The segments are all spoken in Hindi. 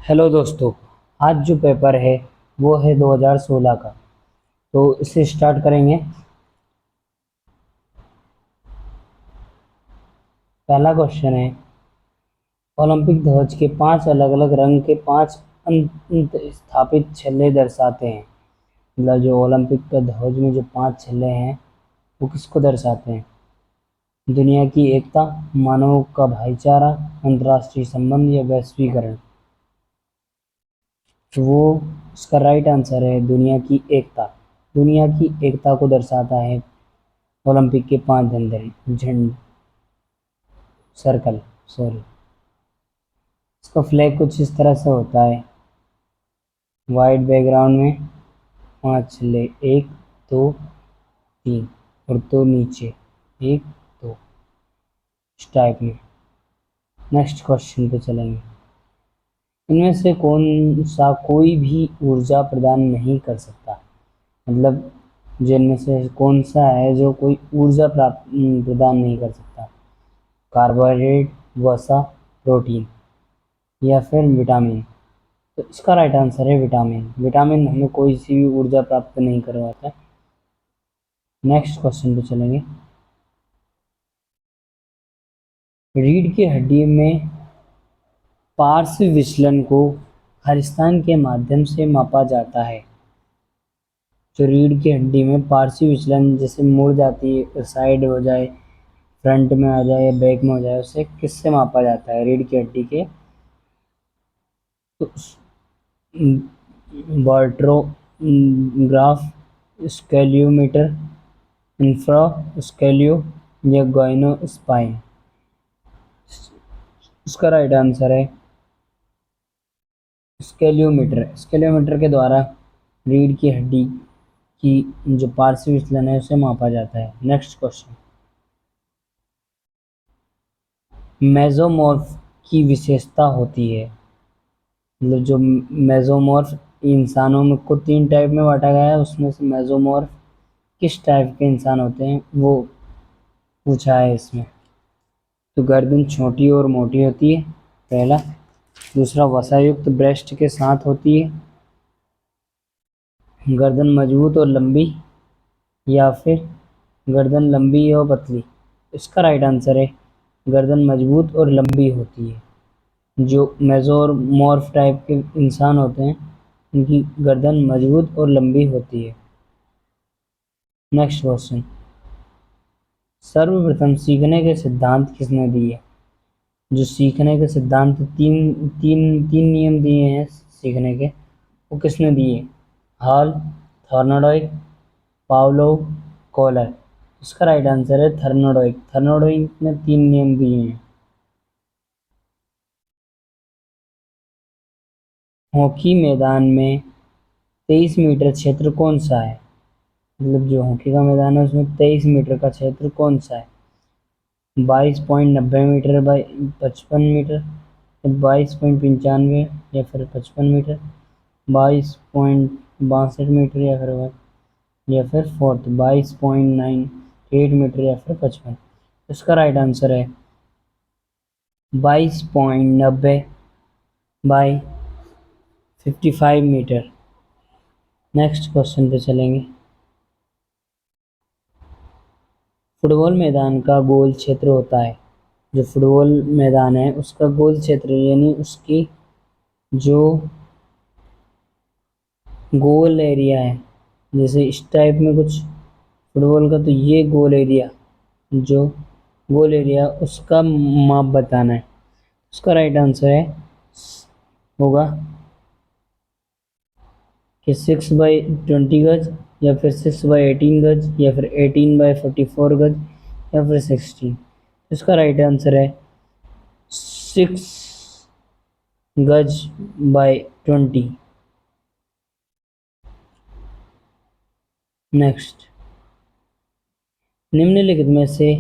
हेलो दोस्तों। आज जो पेपर है वो है 2016 का। तो इसे स्टार्ट करेंगे। पहला क्वेश्चन है, ओलंपिक ध्वज के 5 अलग अलग रंग के 5 अंत स्थापित छल्ले दर्शाते हैं। मतलब जो ओलंपिक का ध्वज में जो 5 छल्ले हैं वो किसको दर्शाते हैं? दुनिया की एकता, मानवों का भाईचारा, अंतर्राष्ट्रीय संबंध या वैश्वीकरण। तो वो उसका राइट आंसर है दुनिया की एकता। दुनिया की एकता को दर्शाता है ओलंपिक के 5 झंडे झंड सर्कल, सॉरी। इसका फ्लैग कुछ इस तरह से होता है, वाइट बैकग्राउंड में 5 छल्ले, 1 2 3 और 2 नीचे, 1 2, इस टाइप में। नेक्स्ट क्वेश्चन पे चलेंगे। इनमें से कौन सा कोई भी ऊर्जा प्रदान नहीं कर सकता? मतलब जिनमें से कौन सा है जो कोई ऊर्जा प्रदान नहीं कर सकता? कार्बोहाइड्रेट, वसा, प्रोटीन या फिर विटामिन। तो इसका राइट आंसर है विटामिन। विटामिन हमें कोई सी भी ऊर्जा प्राप्त नहीं करवाता है। नेक्स्ट क्वेश्चन पे चलेंगे। रीढ़ की हड्डी में पार्श्व विचलन को हर स्थान के माध्यम से मापा जाता है। जो रीढ़ की हड्डी में पार्श्व विचलन जैसे मुड़ जाती है, साइड हो जाए, फ्रंट में आ जाए या बैक में हो जाए, उसे किससे मापा जाता है रीढ़ की हड्डी के? तो बॉर्ट्रोग्राफ, स्केलियोमीटर, इंफ्रास्केलियो या गाइनो स्पाइन। उसका राइट आंसर है स्केलियोमीटर। स्केलियोमीटर के द्वारा रीढ़ की हड्डी की जो पार्श्व विचलन है उसे मापा जाता है। Next question. मेसोमॉर्फ की विशेषता होती है। मतलब जो मेसोमॉर्फ इंसानों में को 3 टाइप में बांटा गया है, उसमें से मेसोमॉर्फ किस टाइप के इंसान होते हैं वो पूछा है इसमें। तो गर्दन छोटी और मोटी होती है, पहला। दूसरा, वसायुक्त ब्रेस्ट के साथ होती है। गर्दन मजबूत और लंबी, या फिर गर्दन लंबी और पतली। इसका राइट आंसर है गर्दन मजबूत और लंबी होती है। जो मेसोमॉर्फ टाइप के इंसान होते हैं उनकी गर्दन मजबूत और लंबी होती है। Next question. सर्वप्रथम सीखने के सिद्धांत किसने दिए? जो सीखने के सिद्धांत तीन तीन तीन नियम दिए हैं सीखने के, वो किसने दिए? Hall, Thorndike, Pavlov, Kohler. इसका राइट आंसर है थर्नोडाइक। थर्नोडाइक ने 3 नियम दिए हैं। हॉकी मैदान में 23 मीटर क्षेत्र कौन सा है? मतलब जो हॉकी का मैदान है उसमें 23 मीटर का क्षेत्र कौन सा है? 22.90 मीटर बाई 55 मीटर, 22.95 या फिर 55 मीटर, 22.62 मीटर या फिर फोर्थ 22.98 मीटर या फिर 55। इसका राइट आंसर है 22.90 बाई 55 मीटर। नेक्स्ट क्वेश्चन पे चलेंगे। फुटबॉल मैदान का गोल क्षेत्र होता है। जो फुटबॉल मैदान है उसका गोल क्षेत्र यानी उसकी जो गोल एरिया है, जैसे इस टाइप में कुछ फुटबॉल का, तो ये गोल एरिया, जो गोल एरिया उसका माप बताना है। उसका राइट आंसर है होगा कि 6/20 गज या फिर 6/18 गज या फिर 18/44 गज या फिर 16। इसका राइट आंसर है 6 गज/20। नेक्स्ट। निम्नलिखित में से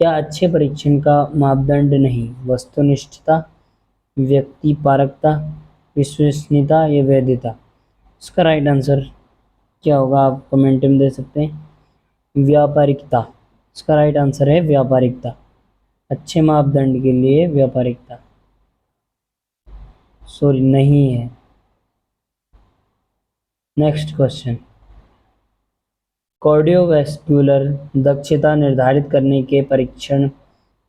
क्या अच्छे परीक्षण का मापदंड नहीं? वस्तुनिष्ठता, व्यक्तिपरकता, विश्वसनीयता या वैधता। इसका राइट आंसर क्या होगा आप कमेंट में दे सकते हैं। व्यापारिकता। इसका राइट आंसर है व्यापारिकता। अच्छे मापदंड के लिए व्यापारिकता। सॉरी नहीं है। नेक्स्ट क्वेश्चन, कार्डियोवैस्कुलर दक्षता निर्धारित करने के परीक्षण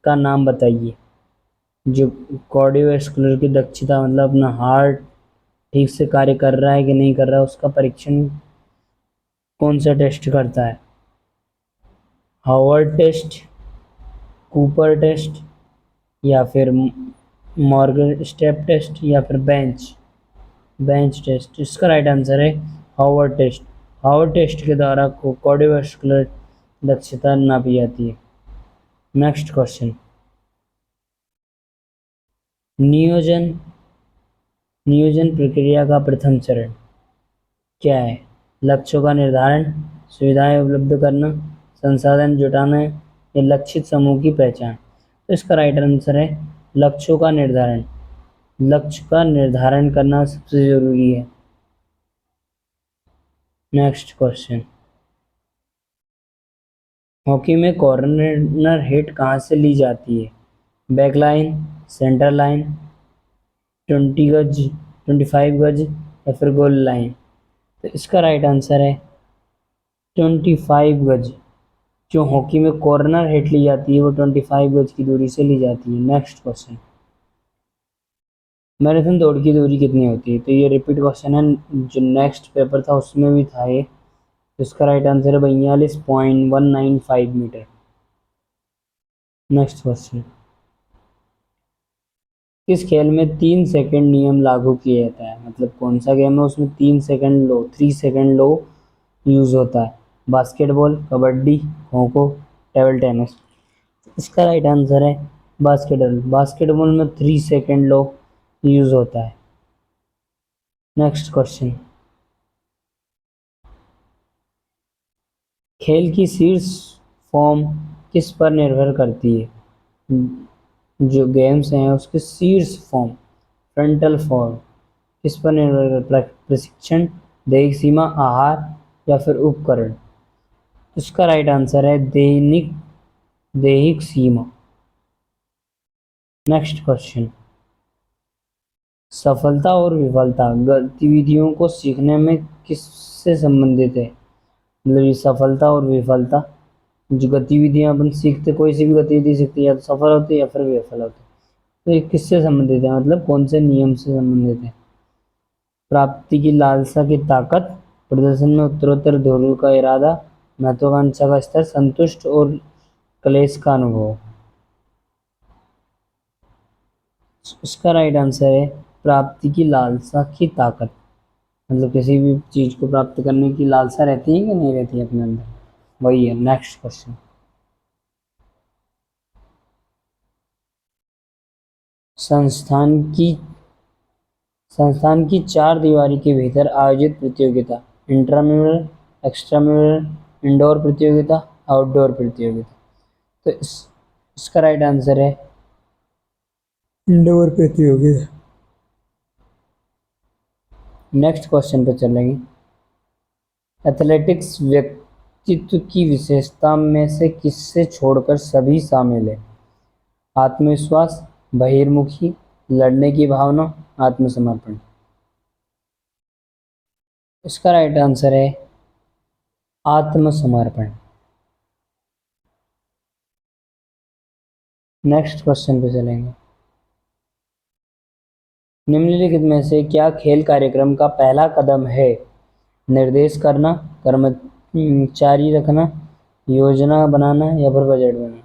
का नाम बताइए। जो कार्डियोवैस्कुलर की दक्षता मतलब अपना हार्ट ठीक से कार्य कर रहा है कि नहीं कर रहा है, उसका परीक्षण कौन सा टेस्ट करता है? हावर्ड टेस्ट, कूपर टेस्ट, या फिर मॉर्गन स्टेप टेस्ट, या फिर बेंच बेंच टेस्ट। इसका राइट आंसर है हावर्ड टेस्ट। हावर्ड टेस्ट के द्वारा कार्डियोवैस्कुलर दक्षता नापी जाती है। नेक्स्ट क्वेश्चन, नियोजन नियोजन प्रक्रिया का प्रथम चरण क्या है? लक्ष्यों का निर्धारण, सुविधाएं उपलब्ध करना, संसाधन जुटाना या लक्षित समूह की पहचान। तो इसका राइट आंसर है लक्ष्यों का निर्धारण। लक्ष्य का निर्धारण करना सबसे जरूरी है। नेक्स्ट क्वेश्चन, हॉकी में कॉर्नर हिट कहाँ से ली जाती है? बैक लाइन, सेंटर लाइन, 20 गज, 25 गज, या फिर गोल लाइन। तो इसका राइट आंसर है 25 गज। जो हॉकी में कॉर्नर हिट ली जाती है वो 25 गज की दूरी से ली जाती है। नेक्स्ट क्वेश्चन, मैराथन दौड़ की दूरी कितनी होती है? तो ये रिपीट क्वेश्चन है, जो नेक्स्ट पेपर था उसमें भी था ये। तो इसका राइट आंसर है 42.195 मीटर। नेक्स्ट क्वेश्चन, किस खेल में 3 सेकंड नियम लागू किया जाता है? मतलब कौन सा गेम है उसमें 3 सेकंड लो, 3 सेकंड लो यूज होता है? Basketball, kabaddi, kho kho, table tennis. इसका राइट आंसर है बास्केटबॉल। बास्केटबॉल में 3 सेकंड लो यूज होता है। नेक्स्ट क्वेश्चन, खेल की शीर्ष फॉर्म किस पर निर्भर करती है? जो गेम्स हैं उसके शीर्ष फॉर्म, फ्रंटल फॉर्म किस पर निर्भर करता है? प्रशिक्षण, दैहिक सीमा, आहार, या फिर उपकरण। इसका राइट आंसर है दैहिक सीमा। नेक्स्ट क्वेश्चन, सफलता और विफलता गतिविधियों को सीखने में किससे संबंधित है? मतलब ये सफलता और विफलता, जो गतिविधियां अपन सीखते, कोई सी भी गतिविधि सीखते या तो सफल होती है या फिर विफल होती है। तो ये किससे संबंधित है, मतलब कौन से नियम से संबंधित है? प्राप्ति की लालसा की ताकत, प्रदर्शन में उत्तरोत्तर ध्रुव का इरादा, महत्वाकांक्षा का स्तर, संतुष्ट और क्लेश का अनुभव। इसका राइट आंसर है प्राप्ति की लालसा की ताकत। मतलब किसी भी चीज को प्राप्त करने की लालसा रहती है कि नहीं रहती है अपने अंदर, वही है। नेक्स्ट क्वेश्चन, संस्थान की संस्थान की चार दीवारी के भीतर आयोजित प्रतियोगिता, इंट्राम्यूरल, एक्स्ट्राम्यूरल, इंडोर प्रतियोगिता, आउटडोर प्रतियोगिता। तो इसका राइट आंसर है इंडोर प्रतियोगिता। नेक्स्ट क्वेश्चन पे चलेंगे, एथलेटिक्स व्यक्तित्व की विशेषता में से किससे छोड़कर सभी शामिल है? आत्मविश्वास, बहिर्मुखी, लड़ने की भावना, आत्मसमर्पण। इसका राइट आंसर है आत्मसमर्पण। नेक्स्ट क्वेश्चन पे चलेंगे, निम्नलिखित में से क्या खेल कार्यक्रम का पहला कदम है? निर्देश करना, कर्मचारी रखना, योजना बनाना, या फिर बजट बनाना।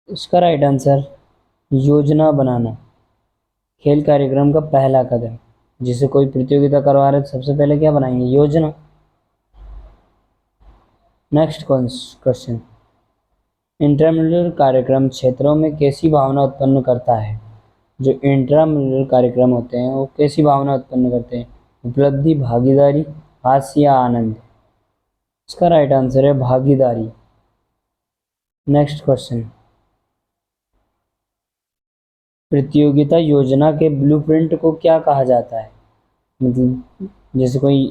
इसका राइट आंसर योजना बनाना खेल कार्यक्रम का पहला कदम। जिसे कोई प्रतियोगिता करवा रहे तो सबसे पहले क्या बनाएंगे? योजना। नेक्स्ट क्वेश्चन, इंट्राम्यूरल कार्यक्रम क्षेत्रों में कैसी भावना उत्पन्न करता है? जो इंट्राम्यूरल कार्यक्रम होते हैं वो कैसी भावना उत्पन्न करते हैं? उपलब्धि, भागीदारी, हास्य या आनंद। इसका राइट आंसर है भागीदारी। नेक्स्ट क्वेश्चन, प्रतियोगिता योजना के ब्लूप्रिंट को क्या कहा जाता है? मतलब जैसे कोई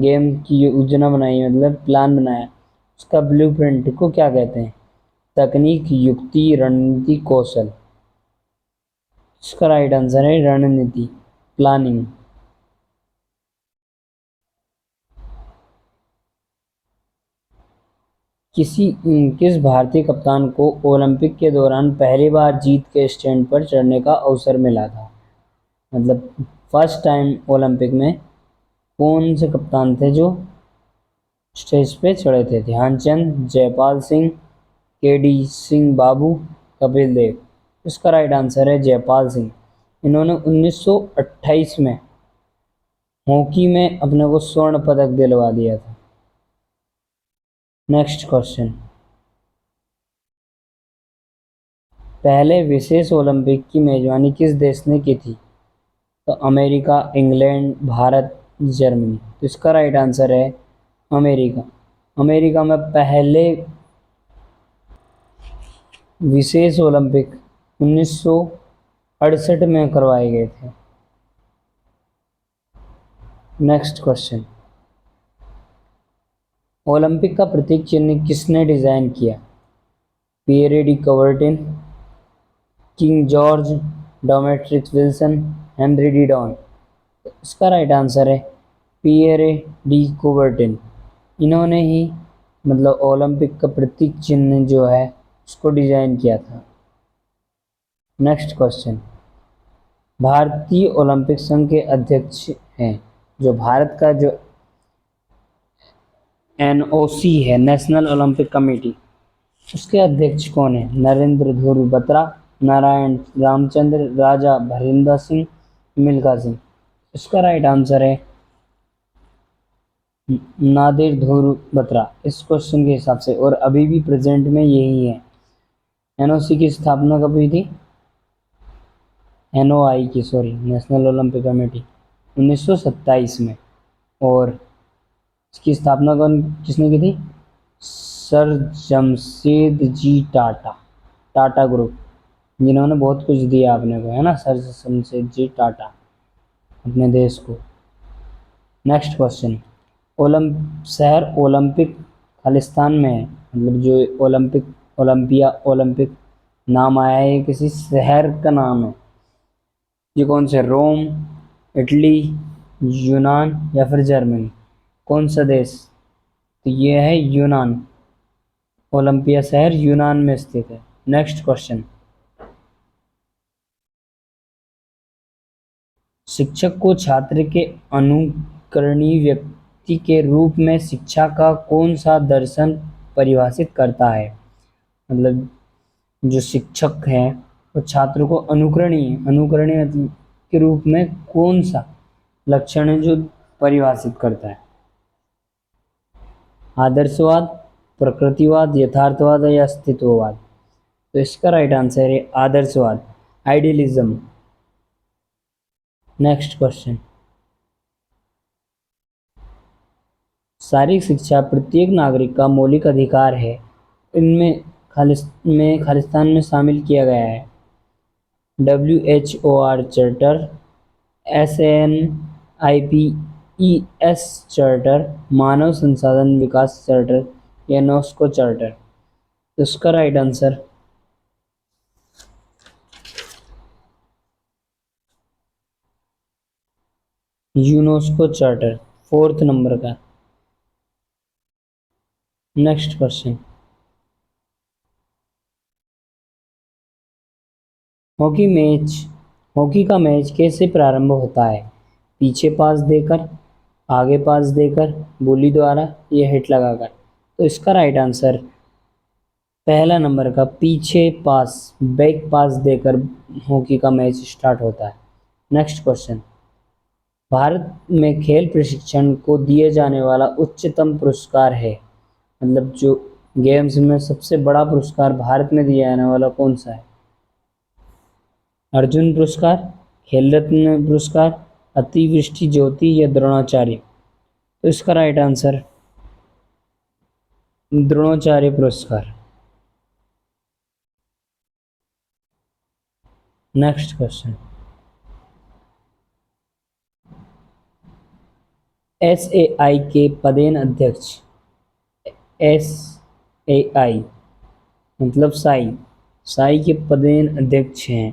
गेम की योजना बनाई, मतलब प्लान बनाया, उसका ब्लूप्रिंट को क्या कहते हैं? तकनीक, युक्ति, रणनीति, कौशल। इसका राइट आंसर है रणनीति, प्लानिंग। किस भारतीय कप्तान को ओलंपिक के दौरान पहली बार जीत के स्टैंड पर चढ़ने का अवसर मिला था? मतलब फर्स्ट टाइम ओलंपिक में कौन से कप्तान थे जो स्टेज पे चढ़े थे? ध्यानचंद, जयपाल सिंह, केडी सिंह बाबू, कपिल देव। इसका राइट आंसर है जयपाल सिंह। इन्होंने 1928 में हॉकी में अपने को स्वर्ण पदक दिलवा दिया था। नेक्स्ट क्वेश्चन, पहले विशेष ओलंपिक की मेजबानी किस देश ने की थी? तो अमेरिका, इंग्लैंड, भारत, जर्मनी। तो इसका राइट आंसर है अमेरिका। अमेरिका में पहले विशेष ओलंपिक 1968 में करवाए गए थे। नेक्स्ट क्वेश्चन, ओलंपिक का प्रतीक चिन्ह किसने डिजाइन किया? Pierre de Coubertin, King George, डोमेट्रिक विल्सन, हेनरी डी डॉन। इसका राइट आंसर है पियरे डी कवर्टिन। इन्होंने ही मतलब ओलंपिक का प्रतीक चिन्ह जो है उसको डिजाइन किया था। नेक्स्ट क्वेश्चन, भारतीय ओलंपिक संघ के अध्यक्ष हैं, जो भारत का जो एनओसी है, नेशनल ओलंपिक कमेटी, उसके अध्यक्ष कौन है? नरेंद्र ध्रुव बत्रा, नारायण रामचंद्र, राजा भरिंदर सिंह, मिल्खा सिंह। इसका राइट आंसर है नादिर ध्रुव बत्रा इस क्वेश्चन के हिसाब से, और अभी भी प्रेजेंट में यही है। एनओसी की स्थापना कब हुई थी? एनओआई की, सॉरी, नेशनल ओलंपिक कमेटी, 1927 में। और इसकी स्थापना कौन किसने की थी? सर जमशेद जी टाटा, टाटा ग्रुप, जिन्होंने बहुत कुछ दिया अपने को, है ना, सर जमशेद जी टाटा, अपने देश को। नेक्स्ट क्वेश्चन, शहर ओलंपिक खालिस्तान में है, मतलब जो ओलंपिक नाम आया है, ये किसी शहर का नाम है। ये कौन से? रोम, इटली, यूनान या फिर जर्मनी? कौन सा देश? तो ये है यूनान। ओलंपिया शहर यूनान में स्थित है। नेक्स्ट क्वेश्चन, शिक्षक को छात्र के अनुकरणीय व्यक्ति के रूप में शिक्षा का कौन सा दर्शन परिभाषित करता है? मतलब जो शिक्षक हैं वो छात्र को अनुकरणीय के रूप में कौन सा लक्षण है जो परिभाषित करता है? आदर्शवाद, प्रकृतिवाद, यथार्थवाद या अस्तित्ववाद? तो इसका राइट आंसर है आदर्शवाद, आइडियलिज्म। नेक्स्ट क्वेश्चन, शारीरिक शिक्षा प्रत्येक नागरिक का मौलिक अधिकार है, इनमें खालिस्तान में शामिल किया गया है WHOR चार्टर, SNIPES चार्टर, मानव संसाधन विकास चार्टर, यूनेस्को चार्टर? तो इसका right answer UNESCO charter, 4th number का। नेक्स्ट क्वेश्चन, हॉकी का मैच कैसे प्रारंभ होता है? पीछे पास देकर, आगे पास देकर, बोली द्वारा या हिट लगाकर? तो इसका राइट आंसर पहला नंबर का, पीछे पास, बैक पास देकर हॉकी का मैच स्टार्ट होता है। नेक्स्ट क्वेश्चन, भारत में खेल प्रशिक्षण को दिए जाने वाला उच्चतम पुरस्कार है, मतलब जो गेम्स में सबसे बड़ा पुरस्कार भारत में दिया जाने वाला कौन सा है? अर्जुन पुरस्कार, खेल रत्न पुरस्कार, अतिवृष्टि ज्योति या द्रोणाचार्य? तो इसका राइट आंसर द्रोणाचार्य पुरस्कार। नेक्स्ट क्वेश्चन, SAI के पदेन अध्यक्ष, SAI मतलब साई के पदेन अध्यक्ष हैं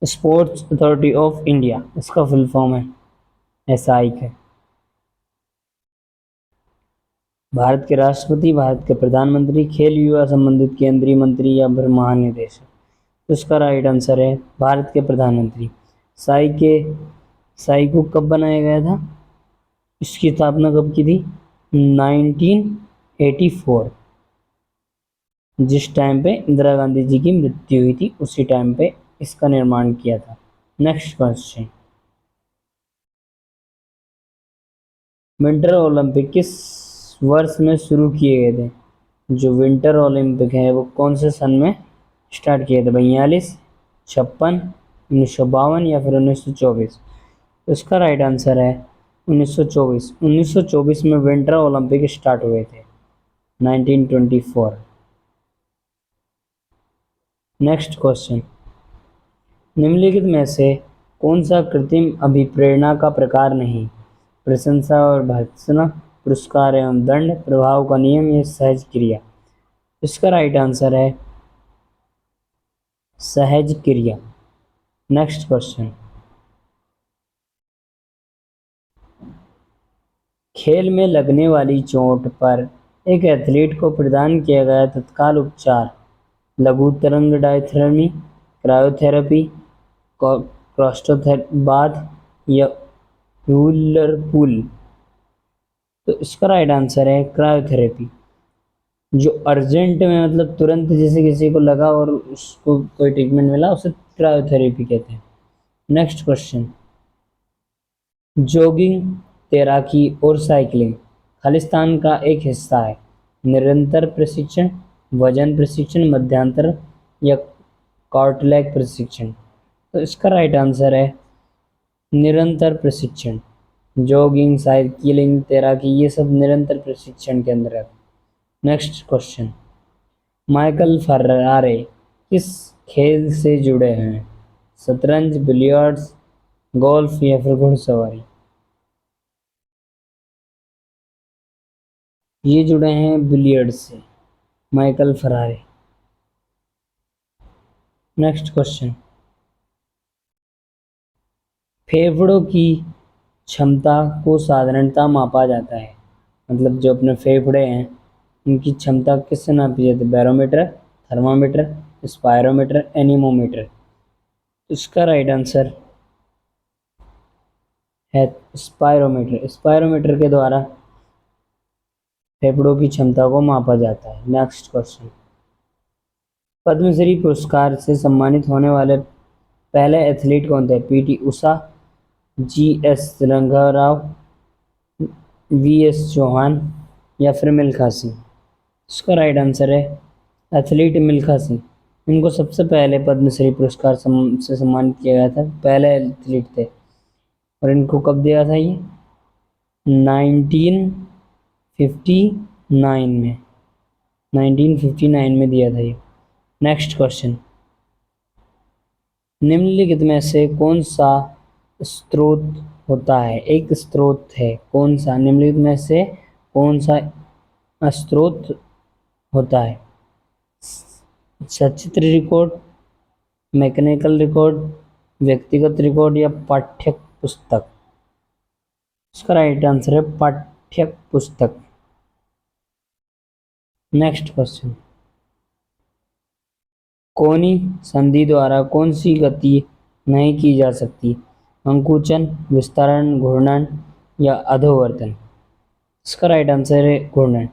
स्पोर्ट्स अथॉरिटी ऑफ इंडिया, इसका फुल फॉर्म है एसआई है। भारत के राष्ट्रपति, भारत के प्रधानमंत्री, खेल युवा संबंधित केंद्रीय मंत्री या फिर महानिदेशक। तो इसका राइट आंसर है भारत के प्रधानमंत्री। साई के साई को कब बनाया गया था, इसकी स्थापना कब की थी, 1984। जिस टाइम पे इंदिरा गांधी जी की मृत्यु हुई थी उसी टाइम पे इसका निर्माण किया था। नेक्स्ट क्वेश्चन, विंटर ओलंपिक किस वर्ष में शुरू किए गए थे। जो विंटर ओलंपिक है वो कौन से सन में स्टार्ट किए थे, 42, 56, 1952 या फिर 1924। तो इसका राइट आंसर है 1924। 1924 में विंटर ओलंपिक स्टार्ट हुए थे, 1924। नेक्स्ट क्वेश्चन, निम्नलिखित में से कौन सा कृत्रिम अभिप्रेरणा का प्रकार नहीं, प्रशंसा और भर्त्सना, पुरस्कार एवं दंड, प्रभाव का नियम या सहज क्रिया। इसका राइट आंसर है सहज क्रिया। नेक्स्ट क्वेश्चन, खेल में लगने वाली चोट पर एक एथलीट को प्रदान किया गया तत्काल उपचार, लघु तरंग डायथेरेमी, क्रायोथेरेपी, बाथ या व्हीलर पूल। तो इसका राइट आंसर है क्रायोथेरेपी। जो अर्जेंट में मतलब तुरंत जैसे किसी को लगा और उसको कोई ट्रीटमेंट मिला उसे क्रायोथेरेपी कहते हैं। नेक्स्ट क्वेश्चन, जॉगिंग, तैराकी और साइकिलिंग खालिस्तान का एक हिस्सा है। निरंतर प्रशिक्षण, वजन प्रशिक्षण, मध्यांतर या कार्टलैग प्रशिक्षण। तो इसका राइट आंसर है निरंतर प्रशिक्षण। जॉगिंग, साइकिलिंग, तैराकी ये सब निरंतर प्रशिक्षण के अंदर है। नेक्स्ट क्वेश्चन, माइकल फरारे किस खेल से जुड़े हैं, शतरंज, बिलियर्ड्स, गोल्फ या फिर घुड़सवारी। ये जुड़े हैं बिलियर्ड्स से, माइकल फरारे। नेक्स्ट क्वेश्चन, फेफड़ों की क्षमता को साधारणतः मापा जाता है, मतलब जो अपने फेफड़े हैं उनकी क्षमता किससे नापी जाती है, बैरोमीटर, थर्मामीटर, स्पायरोमीटर, एनीमोमीटर। इसका राइट आंसर है स्पायरोमीटर। स्पायरोमीटर के द्वारा फेफड़ों की क्षमता को मापा जाता है। नेक्स्ट क्वेश्चन, पद्मश्री पुरस्कार से सम्मानित होने वाले पहले एथलीट कौन थे, PT Usha, GS Rangarao, VS Chauhan या फिर मिल्खा सिंह। इसका राइट आंसर है एथलीट मिल्खा सिंह। इनको सबसे पहले पद्मश्री पुरस्कार से सम्मानित किया गया था, पहले एथलीट थे। और इनको कब दिया था, ये 1959 में, 1959 में दिया था ये। नेक्स्ट क्वेश्चन, निम्नलिखित में से कौन सा स्रोत होता है, एक स्रोत है कौन सा, निम्नलिखित में से कौन सा स्रोत होता है, सचित्र रिकॉर्ड, मैकेनिकल रिकॉर्ड, व्यक्तिगत रिकॉर्ड या पाठ्य पुस्तक। इसका राइट आंसर है पाठ्य पुस्तक। नेक्स्ट क्वेश्चन, कोनी संधि द्वारा कौन सी गति नहीं की जा सकती, अंकुचन, विस्तारण, घूर्णन या अधोवर्तन। इसका राइट आंसर है घूर्णन।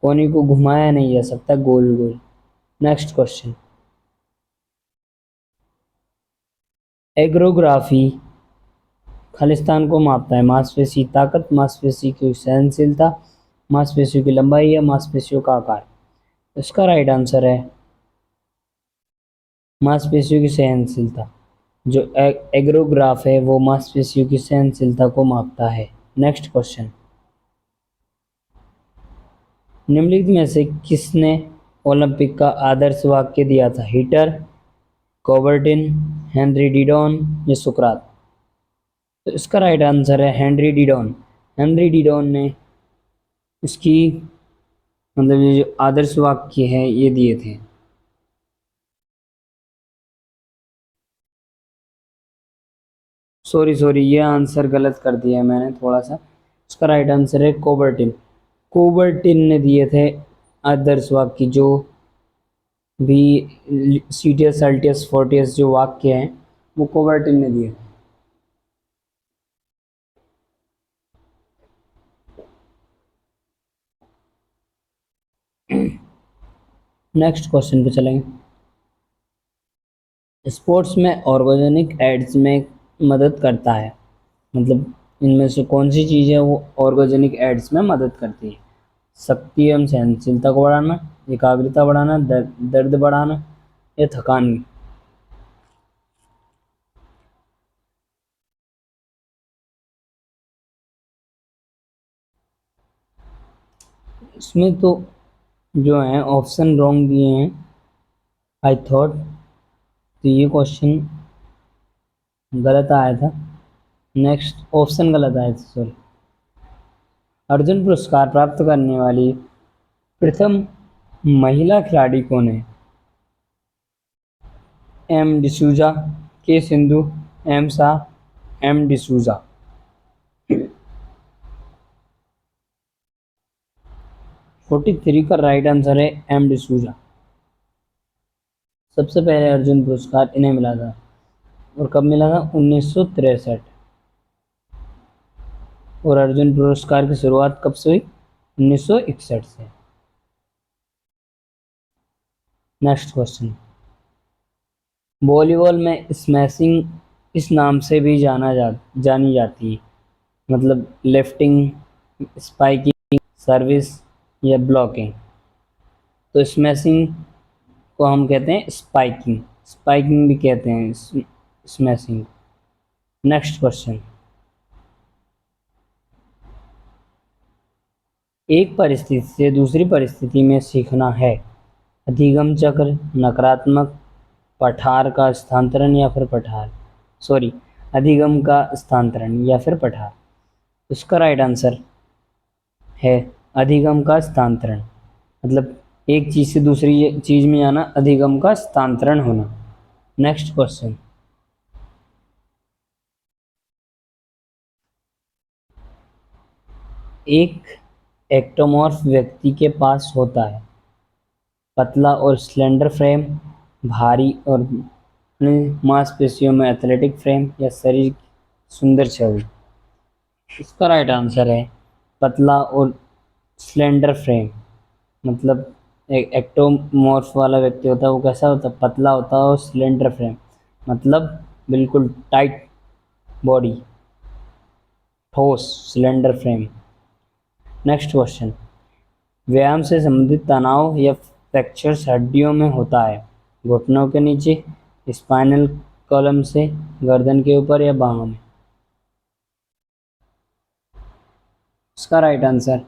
कोनी को घुमाया नहीं जा सकता गोल गोल। नेक्स्ट क्वेश्चन, एग्रोग्राफी खालिस्तान को मापता है, मांसपेशी ताकत, मांसपेशी की सहनशीलता, मांसपेशियों की लंबाई या मांसपेशियों का आकार। इसका राइट आंसर है मांसपेशियों की सहनशीलता। जो एग्रोग्राफ है वो मांसपेशियों की सहनशीलता को मापता है। नेक्स्ट क्वेश्चन, निम्नलिखित में से किसने ओलंपिक का आदर्श वाक्य दिया था, हिटर, कोबर्टिन, हेनरी डिडॉन या सुकरात। तो इसका राइट आंसर है हेनरी डिडॉन। हेनरी डिडॉन ने इसकी मतलब ये जो आदर्श वाक्य है ये दिए थे। सॉरी सॉरी, ये आंसर गलत कर दिया है मैंने थोड़ा सा। इसका राइट आंसर है कोबर्टिन। कोबर्टिन ने दिए थे आदर्श वाक्य, जो भी सीटियस अल्टियस फोर्टियस जो वाक्य हैं वो कोबर्टिन ने दिए थे। नेक्स्ट क्वेश्चन पे चलेंगे। स्पोर्ट्स में ऑर्गेनिक एड्स में मदद करता है, मतलब इनमें से कौन सी चीज़ है वो ऑर्गेनिक एड्स में मदद करती है? शक्ति एवं सहनशीलता को बढ़ाना, एकाग्रता बढ़ाना, दर्द बढ़ाना या थकान। इसमें तो जो है ऑप्शन रॉन्ग दिए हैं आई थॉट, तो ये क्वेश्चन गलत आया था। नेक्स्ट ऑप्शन गलत आया था, सॉरी। अर्जुन पुरस्कार प्राप्त करने वाली प्रथम महिला खिलाड़ी कौन है? एम डिसूजा, के सिंधु, एम शाह, एम डिसूजा। 43 का राइट आंसर है एम डिसूजा। सबसे पहले अर्जुन पुरस्कार इन्हें मिला था, और कब मिला था? 1963। और अर्जुन पुरस्कार की शुरुआत कब से हुई? 1961 से। Next question. वॉलीबॉल में स्मैशिंग इस नाम से भी जानी जाती है, मतलब लिफ्टिंग, स्पाइकिंग, सर्विस या ब्लॉकिंग। तो स्मैशिंग को हम कहते हैं स्पाइकिंग, स्पाइकिंग भी कहते हैं स्मैशिंग। Next question. एक परिस्थिति से दूसरी परिस्थिति में सीखना है। अधिगम चक्र, नकारात्मक, पठार का स्थानांतरण या फिर पठार, सॉरी, अधिगम का स्थानांतरण या फिर पठार। इसका राइट आंसर है अधिगम का स्थानांतरण, मतलब एक चीज से दूसरी चीज में जाना, अधिगम का स्थानांतरण होना। Next question. एक एक्टोमॉर्फ व्यक्ति के पास होता है पतला और स्लेंडर फ्रेम, भारी और मांसपेशियों में एथलेटिक फ्रेम, या शरीर की सुंदर छवि। इसका राइट आंसर है पतला और स्लेंडर फ्रेम, मतलब एक एक्टोमॉर्फ वाला व्यक्ति होता है वो कैसा होता है? पतला होता है और स्लेंडर फ्रेम, मतलब बिल्कुल टाइट बॉडी, ठोस स्लेंडर फ्रेम। Next question. व्यायाम से संबंधित तनाव या फ्रैक्चर्स हड्डियों में होता है, घुटनों के नीचे, स्पाइनल कॉलम से, गर्दन के ऊपर या बाहों में। इसका राइट आंसर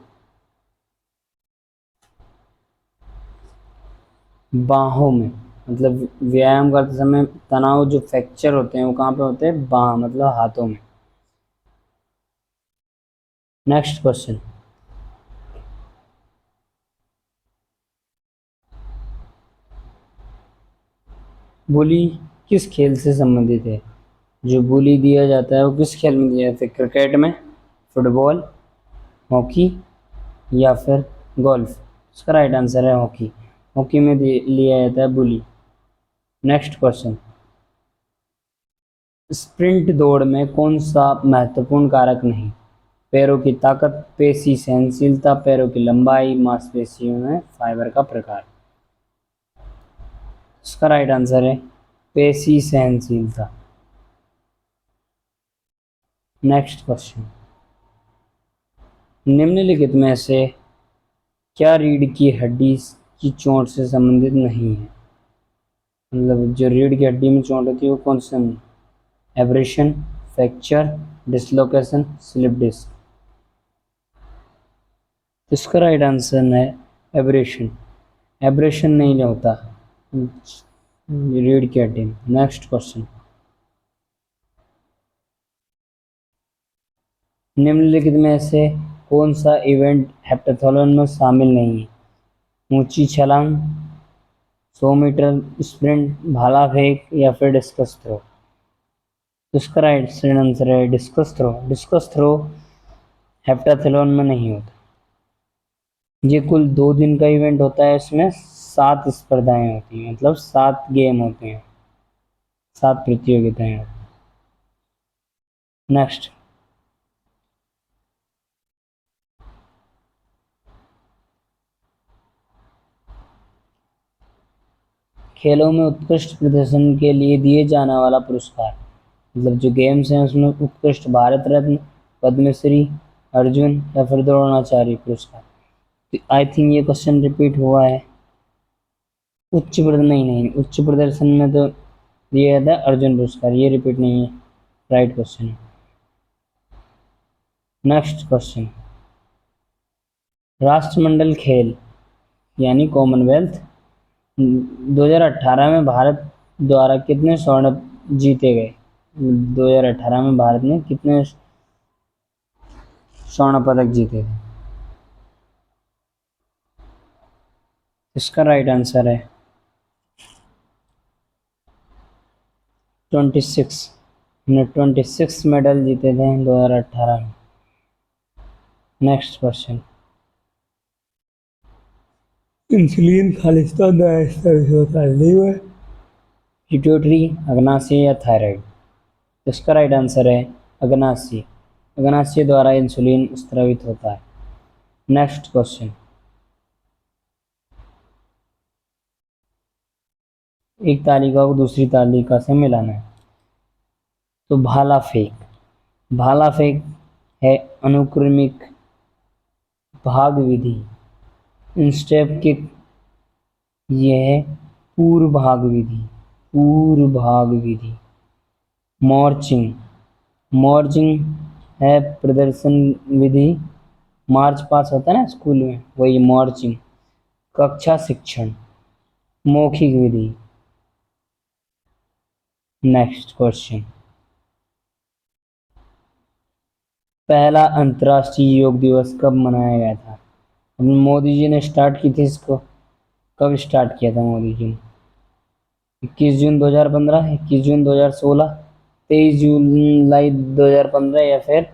बाहों में, मतलब व्यायाम करते समय तनाव जो फ्रैक्चर होते हैं वो कहाँ पे होते हैं? बाह, मतलब हाथों में। Next question. बुली किस खेल से संबंधित है? जो बुली दिया जाता है वो किस खेल में दिया जाता है? क्रिकेट में, फुटबॉल, हॉकी या फिर गोल्फ। इसका राइट आंसर है हॉकी। हॉकी में लिया जाता है बुली। Next question. स्प्रिंट दौड़ में कौन सा महत्वपूर्ण कारक नहीं? पैरों की ताकत, पेशी सहनशीलता, पैरों की लंबाई, मांसपेशियों में फाइबर का प्रकार। इसका राइट आंसर है पेशी सहनशीलता। Next question. निम्नलिखित में से क्या रीढ़ की हड्डी की चोट से संबंधित नहीं है? मतलब जो रीढ़ की हड्डी में चोट होती है वो कौन सा नहीं? Abrasion, fracture, dislocation, slip disc. इसका राइट आंसर है एब्रेशन। एब्रेशन नहीं होता रीढ़ की हड्डी में। Next question. निम्नलिखित में से कौन सा इवेंट हेप्टाथलॉन में शामिल नहीं है? ऊंची छलांग, 100 मीटर स्प्रिंट, भाला फेंक या फिर डिस्कस थ्रो। इसका राइट आंसर है discus throw. Discus throw heptathlon में नहीं होता। ये कुल 2 दिन का इवेंट होता है। इसमें 7 स्पर्धाएं होती हैं, मतलब 7 गेम होते हैं, 7 प्रतियोगिताएं होती हैं। नेक्स्ट, खेलों में उत्कृष्ट प्रदर्शन के लिए दिए जाने वाला पुरस्कार, मतलब जो गेम्स हैं उसमें उत्कृष्ट भारत रत्न, पद्मश्री, अर्जुन या फिर द्रोणाचार्य पुरस्कार। आई थिंक ये क्वेश्चन रिपीट हुआ है। उच्च प्रदर्शन, नहीं उच्च प्रदर्शन में तो दिया जाता है अर्जुन पुरस्कार, ये रिपीट नहीं है। राइट क्वेश्चन है। नेक्स्ट क्वेश्चन, राष्ट्रमंडल खेल यानी कॉमनवेल्थ 2018 में भारत द्वारा कितने स्वर्ण जीते गए? 2018 में भारत ने कितने स्वर्ण पदक जीते थे? इसका राइट आंसर है 26। हमने 26 मेडल जीते थे 2018 में। नेक्स्ट क्वेश्चन, इंसुलिन खालिस्तान लीवर, पिट्यूटरी, अग्नाशय या थायराइड? इसका राइट आंसर है अग्नाशय। अग्नाशय द्वारा इंसुलिन स्रावित होता है। नेक्स्ट क्वेश्चन, एक तालिका को दूसरी तालिका से मिलाना है तो भाला फेंक, भाला फेंक है अनुक्रमिक भाग विधि। इंस्टेप किक ये है पूर्व भाग विधि, पूर्व भाग विधि। मॉर्चिंग, मॉर्चिंग है प्रदर्शन विधि। मार्च पास होता है ना स्कूल में, वही मॉर्चिंग। कक्षा शिक्षण, मौखिक विधि। नेक्स्ट क्वेश्चन, पहला अंतर्राष्ट्रीय योग दिवस कब मनाया गया था? मोदी जी ने स्टार्ट की थी इसको, कब स्टार्ट किया था मोदी जी ने? 21 जून 2015, 21 जून 2016, 23 जुलाई 2015 या फिर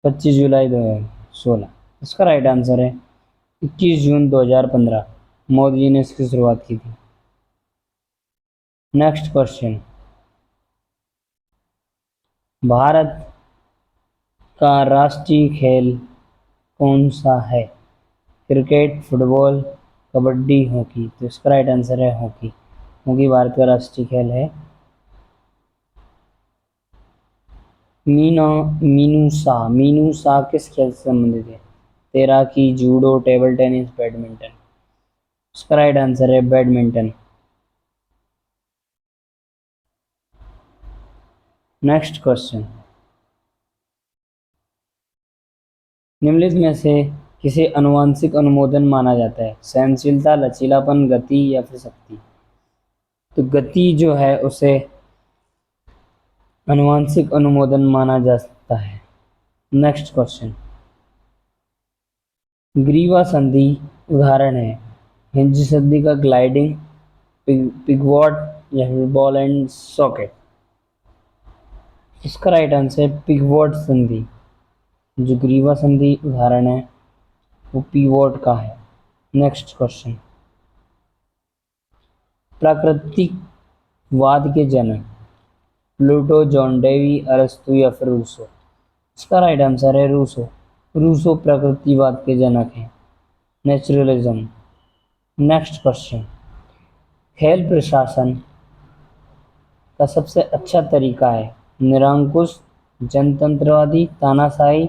25 जुलाई 2016? इसका राइट आंसर है 21 जून 2015, मोदी जी ने इसकी शुरुआत की थी। नेक्स्ट क्वेश्चन, भारत का राष्ट्रीय खेल कौन सा है? Cricket, football, kabaddi, hockey? तो इसका राइट आंसर है हॉकी। हॉकी भारत का राष्ट्रीय खेल है। मीनू मीनू किस खेल से संबंधित है? तैराकी, जूडो, टेबल टेनिस, बैडमिंटन? इसका राइट आंसर है बैडमिंटन। नेक्स्ट क्वेश्चन, निम्नलिखित में से किसे अनुवांशिक अनुमोदन माना जाता है? सहनशीलता, लचीलापन, गति या फिर शक्ति? तो गति जो है उसे अनुवांशिक अनुमोदन माना जा सकता है। नेक्स्ट क्वेश्चन, ग्रीवा संधि उदाहरण है? हिंज संधि का ग्लाइडिंग, पिगवॉट या फिर बॉल एंड सॉकेट? इसका राइट आंसर है पिगवॉट संधि। जो ग्रीवा संधि उदाहरण है वो पिवोट का है। नेक्स्ट क्वेश्चन, प्राकृतिकवाद के जनक प्लूटो, जॉन डेवी, अरस्तु या फिर रूसो? इसका राइट आंसर है रूसो। रूसो प्रकृतिवाद के जनक हैं, नेचुरलिज्म। नेक्स्ट क्वेश्चन, खेल प्रशासन का सबसे अच्छा तरीका है? निरंकुश, जनतंत्रवादी, तानाशाही,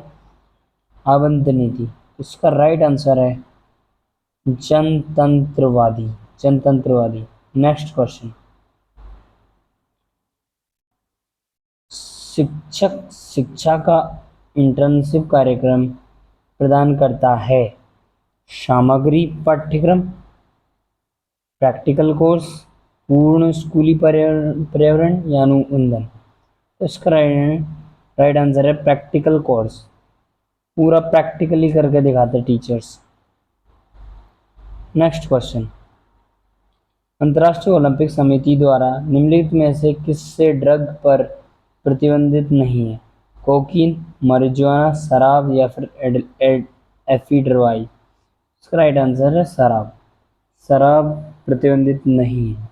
आबंद नीति? इसका राइट आंसर है जनतंत्रवादी, जनतंत्रवादी। नेक्स्ट क्वेश्चन, शिक्षक शिक्षा का इंटर्नशिप कार्यक्रम प्रदान करता है? सामग्री पाठ्यक्रम, प्रैक्टिकल कोर्स, पूर्ण स्कूली पर्यावरण या अनुबंधन? तो इसका राइट आंसर है प्रैक्टिकल कोर्स। पूरा प्रैक्टिकली करके दिखाते टीचर्स। नेक्स्ट क्वेश्चन, अंतर्राष्ट्रीय ओलंपिक समिति द्वारा निम्नलिखित में से किससे ड्रग पर प्रतिबंधित नहीं है? कोकीन, marijuana, शराब या फिर एफीड्राइड? इसका राइट आंसर है शराब। शराब प्रतिबंधित नहीं है।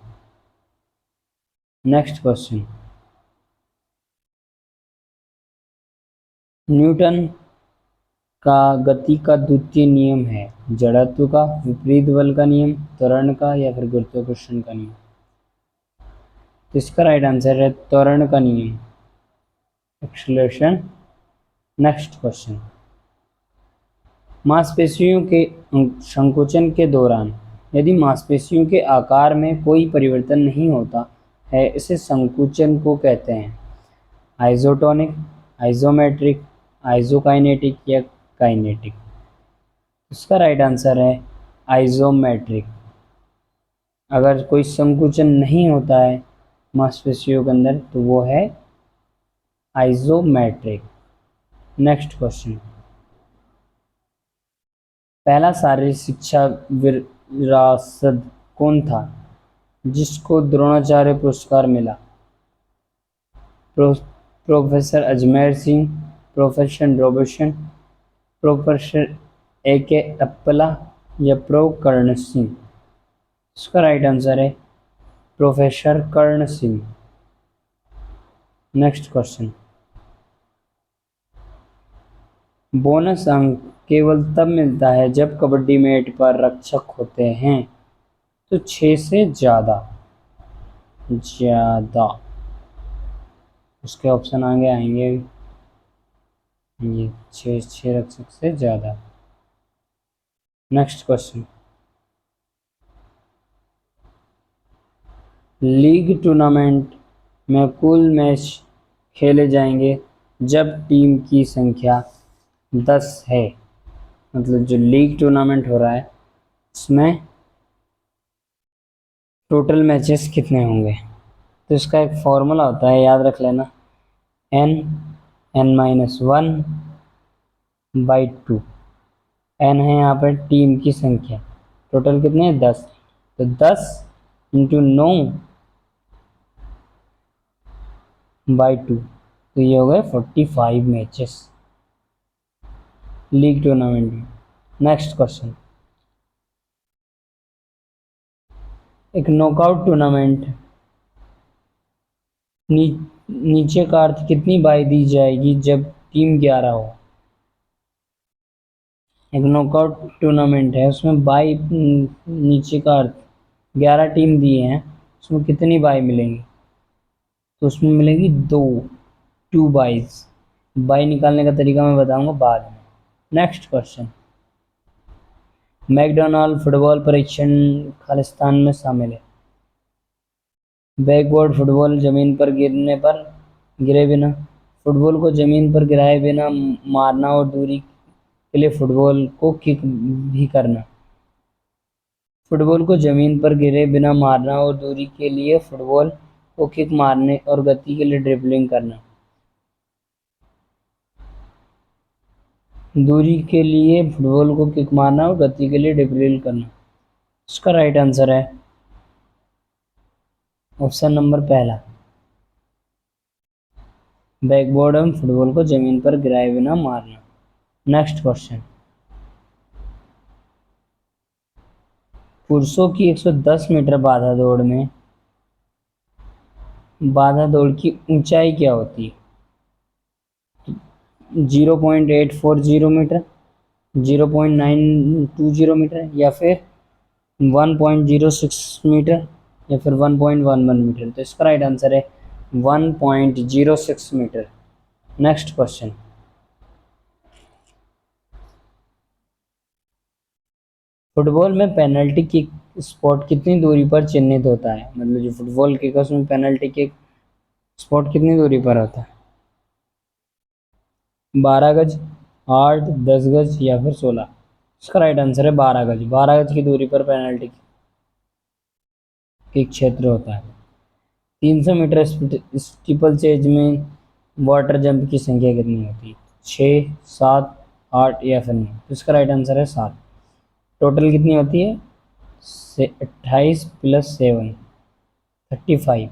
नेक्स्ट क्वेश्चन, न्यूटन का गति का द्वितीय नियम है? जड़त्व का, विपरीत बल का नियम, त्वरण का या फिर गुरुत्वाकर्षण का नियम? तो इसका राइट आंसर है त्वरण का नियम, एक्सेलरेशन। नेक्स्ट क्वेश्चन, मांसपेशियों के संकोचन के दौरान यदि मांसपेशियों के आकार में कोई परिवर्तन नहीं होता है, इसे संकुचन को कहते हैं? आइसोटोनिक, आइसोमेट्रिक, आइसोकाइनेटिक या काइनेटिक? इसका राइट आंसर है आइसोमेट्रिक। अगर कोई संकुचन नहीं होता है मांसपेशियों के अंदर तो वो है आइसोमेट्रिक। नेक्स्ट क्वेश्चन, पहला शारीरिक शिक्षा विरासत कौन था जिसको द्रोणाचार्य पुरस्कार मिला? Professor Ajmer Singh, professor Robertson, professor A के अप्पला या प्रो कर्ण सिंह? इसका राइट आंसर है प्रोफेसर कर्ण सिंह। नेक्स्ट क्वेश्चन, बोनस अंक केवल तब मिलता है जब कबड्डी मैट पर रक्षक होते हैं, तो 6 से ज़्यादा। उसके ऑप्शन आगे आएंगे, ये 6 रक्षक से ज़्यादा। नेक्स्ट क्वेश्चन, लीग टूर्नामेंट में कुल मैच खेले जाएंगे जब टीम की संख्या 10 है। मतलब जो लीग टूर्नामेंट हो रहा है उसमें टोटल मैचेस कितने होंगे? तो इसका एक फॉर्मूला होता है, याद रख लेना, n-1/2। n है यहाँ पर टीम की संख्या, टोटल कितने हैं? 10। तो 10 × 9/2, तो ये हो गए 45 मैचेस लीग टूर्नामेंट में। नेक्स्ट क्वेश्चन, एक नॉकआउट टूर्नामेंट नीचे का अर्थ कितनी बाई दी जाएगी जब टीम 11 हो? एक नॉकआउट टूर्नामेंट है उसमें बाई नीचे का अर्थ 11 टीम दिए हैं, उसमें कितनी बाई मिलेंगी? तो उसमें मिलेगी 2 बाईज। बाई निकालने का तरीका मैं बताऊंगा बाद में। नेक्स्ट क्वेश्चन, मैकडोनाल्ड फुटबॉल परीक्षण खालिस्तान में शामिल है? बैकबोर्ड फुटबॉल जमीन पर गिरे बिना, फुटबॉल को जमीन पर गिराए बिना मारना और दूरी के लिए फुटबॉल को किक भी करना, फुटबॉल को जमीन पर गिरे बिना मारना और दूरी के लिए फुटबॉल को किक मारने और गति के लिए ड्रिबलिंग करना। दूरी के लिए फुटबॉल को किक मारना और गति के लिए ड्रिबलिंग करना। इसका राइट आंसर है ऑप्शन नंबर पहला, बैकबोर्ड में फुटबॉल को जमीन पर गिराए बिना मारना। नेक्स्ट क्वेश्चन, पुरुषों की 110 मीटर बाधा दौड़ में बाधा दौड़ की ऊंचाई क्या होती है? 0.840 मीटर, 0.920 मीटर या फिर 1.06 मीटर या फिर 1.11 मीटर? तो इसका राइट आंसर है 1.06 मीटर। नेक्स्ट क्वेश्चन, फुटबॉल में पेनल्टी किक स्पॉट कितनी दूरी पर चिन्हित होता है? मतलब जो फुटबॉल किक है उसमें पेनल्टी किक स्पॉट कितनी दूरी पर होता है? 12 गज, 8, 10 गज या फिर 16? इसका राइट आंसर है 12 गज। 12 गज की दूरी पर पेनल्टी किक क्षेत्र होता है। 300 मीटर स्टीपल चेज में वाटर जंप की संख्या कितनी होती है? 6, 7, 8 या फिर 9? तो इसका राइट आंसर है 7। टोटल कितनी होती है? से 28 + 7 35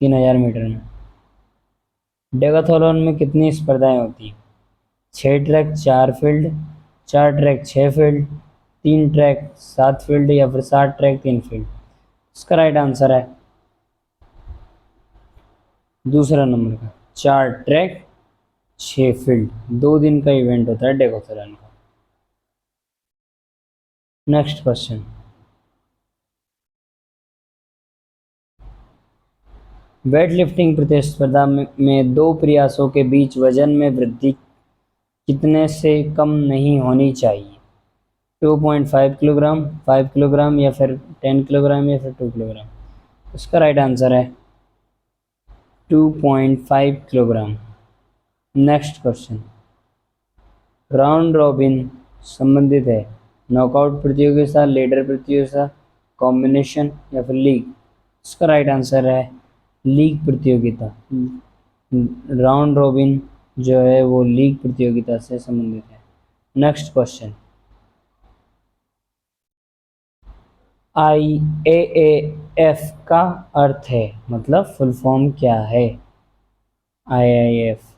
3000 मीटर में। डेकाथलॉन में कितनी स्पर्धाएं होती हैं? 6 track 4 field, 4 track 6 field, 3 track 7 field या फिर 7 ट्रैक 3 फील्ड। इसका राइट आंसर है दूसरा नंबर का 4 ट्रैक 6 फील्ड। 2 दिन का इवेंट होता है डेकाथलॉन का। नेक्स्ट क्वेश्चन, वेट लिफ्टिंग प्रतिस्पर्धा में 2 प्रयासों के बीच वजन में वृद्धि कितने से कम नहीं होनी चाहिए? 2.5 किलोग्राम, 5 किलोग्राम या फिर 10 किलोग्राम या फिर 2 किलोग्राम। इसका राइट आंसर है 2.5 kilogram. Next question, round robin संबंधित है नॉकआउट प्रतियोगिता, लीडर प्रतियोगिता, कॉम्बिनेशन या फिर लीग। इसका राइट आंसर है लीग प्रतियोगिता। राउंड रॉबिन जो है वो लीग प्रतियोगिता से संबंधित है। नेक्स्ट क्वेश्चन, IAAF का अर्थ है मतलब फुल फॉर्म क्या है? IAAF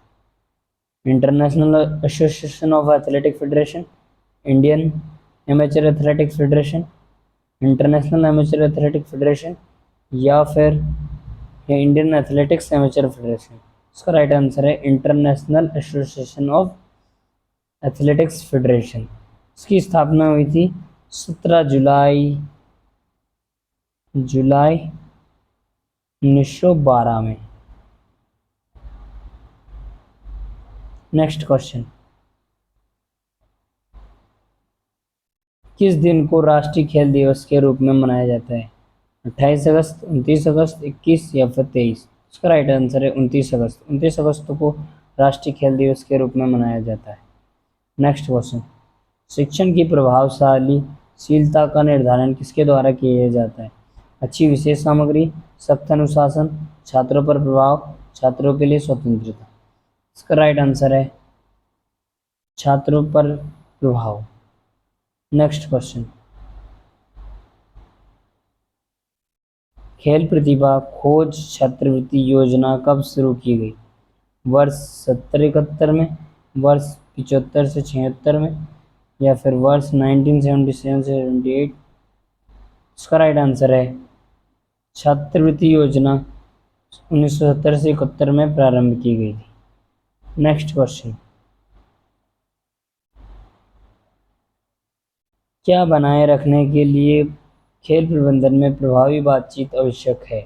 international association of athletic federation, Indian amateur athletics federation, international amateur athletic federation या फिर इंडियन एथलेटिक्स एमेचर फेडरेशन। इसका राइट आंसर है international association of athletics federation. इसकी स्थापना हुई थी 17 जुलाई 1912 में। नेक्स्ट क्वेश्चन, किस दिन को राष्ट्रीय खेल दिवस के रूप में मनाया जाता है? 28 अगस्त, 29 अगस्त, 21 या फिर 23। इसका राइट आंसर है 29 अगस्त। 29 अगस्त को राष्ट्रीय खेल दिवस के रूप में मनाया जाता है। नेक्स्ट क्वेश्चन, शिक्षण की प्रभावशीलता का निर्धारण किसके द्वारा किया जाता है? अच्छी विशेष सामग्री, सख्त अनुशासन, छात्रों पर प्रभाव, छात्रों के लिए स्वतंत्रता। इसका राइट आंसर है छात्रों पर प्रभाव। नेक्स्ट क्वेश्चन, खेल प्रतिभा खोज छात्रवृत्ति योजना कब शुरू की गई? वर्ष 70-71 में, वर्ष 75 से 76 में या फिर वर्ष 1977 से 78। इसका राइट आंसर है छात्रवृत्ति योजना 1970 से 71 में प्रारंभ की गई थी। नेक्स्ट क्वेश्चन, क्या बनाए रखने के लिए खेल प्रबंधन में प्रभावी बातचीत आवश्यक है?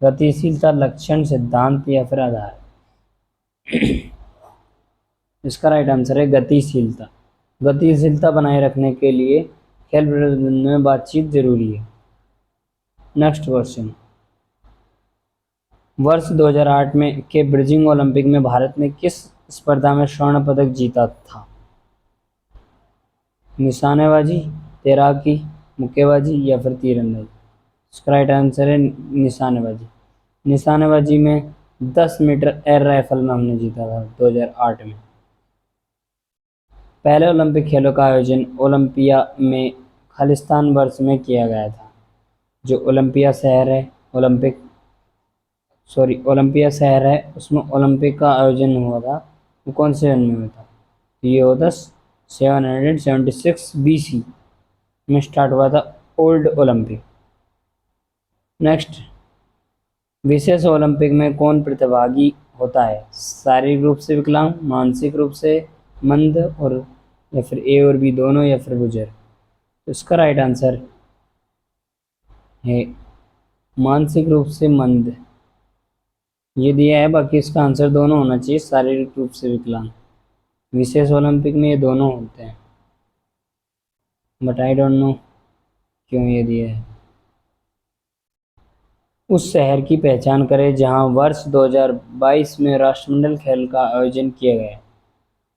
गतिशीलता, लक्षण, सिद्धांत या फिर आधार। इसका राइट आंसर है गतिशीलता। गतिशीलता बनाए रखने के लिए खेल प्रबंधन में बातचीत जरूरी है। नेक्स्ट क्वेश्चन, वर्ष 2008 में के बीजिंग ओलंपिक में भारत ने किस स्पर्धा में स्वर्ण पदक जीता था? निशानेबाजी, तैराकी, मुक्केबाजी या फिर तीरंदाजी। इसका राइट आंसर है निशानेबाजी। निशानेबाजी में 10 मीटर एयर राइफल में हमने जीता था 2008 में। पहले ओलंपिक खेलों का आयोजन ओलंपिया में खालिस्तान वर्ष में किया गया था। जो ओलंपिया शहर है ओलंपिया शहर है उसमें ओलंपिक का आयोजन हुआ था, वो कौन से सन में हुआ था? तो ये होता 776 BC में स्टार्ट हुआ था ओल्ड ओलंपिक। नेक्स्ट, विशेष ओलंपिक में कौन प्रतिभागी होता है? शारीरिक रूप से विकलांग, मानसिक रूप से मंद और या फिर ए और बी दोनों या फिर बुजुर्ग। तो इसका राइट आंसर है मानसिक रूप से मंद। ये दिया है, बाकी इसका आंसर दोनों होना चाहिए, शारीरिक रूप से विकलांग। विशेष ओलंपिक में ये दोनों होते हैं, बट आई डोंट नो क्यों ये दिया है। उस शहर की पहचान करें जहां वर्ष 2022 में राष्ट्रमंडल खेल का आयोजन किया गया।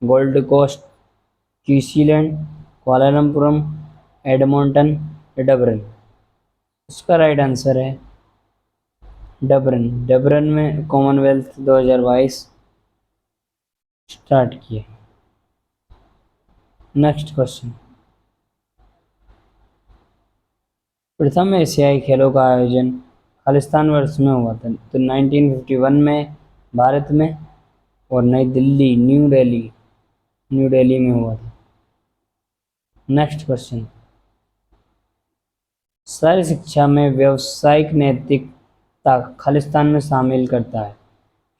गोल्ड कोस्ट, क्वींसलैंड, कुआलालंपुरम, एडमंटन, डबरन। इसका राइट आंसर है डबरन। डबरन में कॉमनवेल्थ 2022 स्टार्ट किए। नेक्स्ट क्वेश्चन, प्रथम एशियाई खेलों का आयोजन खालिस्तान वर्ष में हुआ था, तो 1951 में भारत में, और नई दिल्ली, न्यू दिल्ली में हुआ था। नेक्स्ट क्वेश्चन, सारी शिक्षा में व्यावसायिक नैतिकता खालिस्तान में शामिल करता है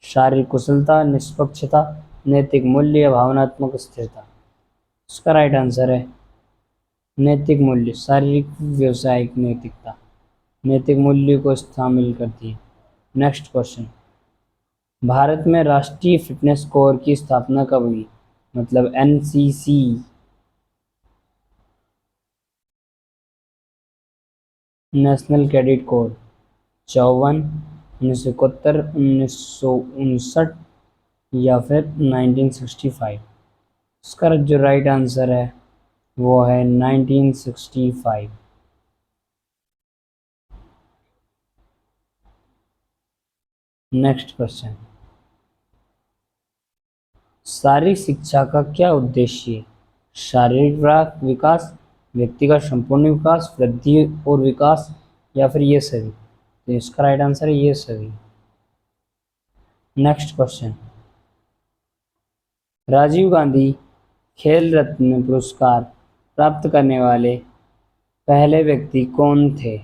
शारीरिक कुशलता, निष्पक्षता, नैतिक मूल्य या भावनात्मक स्थिरता। इसका राइट आंसर है नैतिक मूल्य। शारीरिक व्यावसायिक नैतिकता नैतिक मूल्य को शामिल करती है। नेक्स्ट क्वेश्चन, भारत में राष्ट्रीय फिटनेस कोर की स्थापना कब हुई, मतलब एनसीसी। नेशनल कैडेट कोर 54, 1971, 1959 या फिर 1965। इसका जो राइट आंसर है वो है 1965। नेक्स्ट क्वेश्चन, शारीरिक शिक्षा का क्या उद्देश्य है, शारीरिक विकास, व्यक्ति का संपूर्ण विकास, वृद्धि और विकास, या फिर ये सभी। तो इसका राइट आंसर है ये सभी। नेक्स्ट क्वेश्चन, राजीव गांधी खेल रत्न पुरस्कार प्राप्त करने वाले पहले व्यक्ति कौन थे।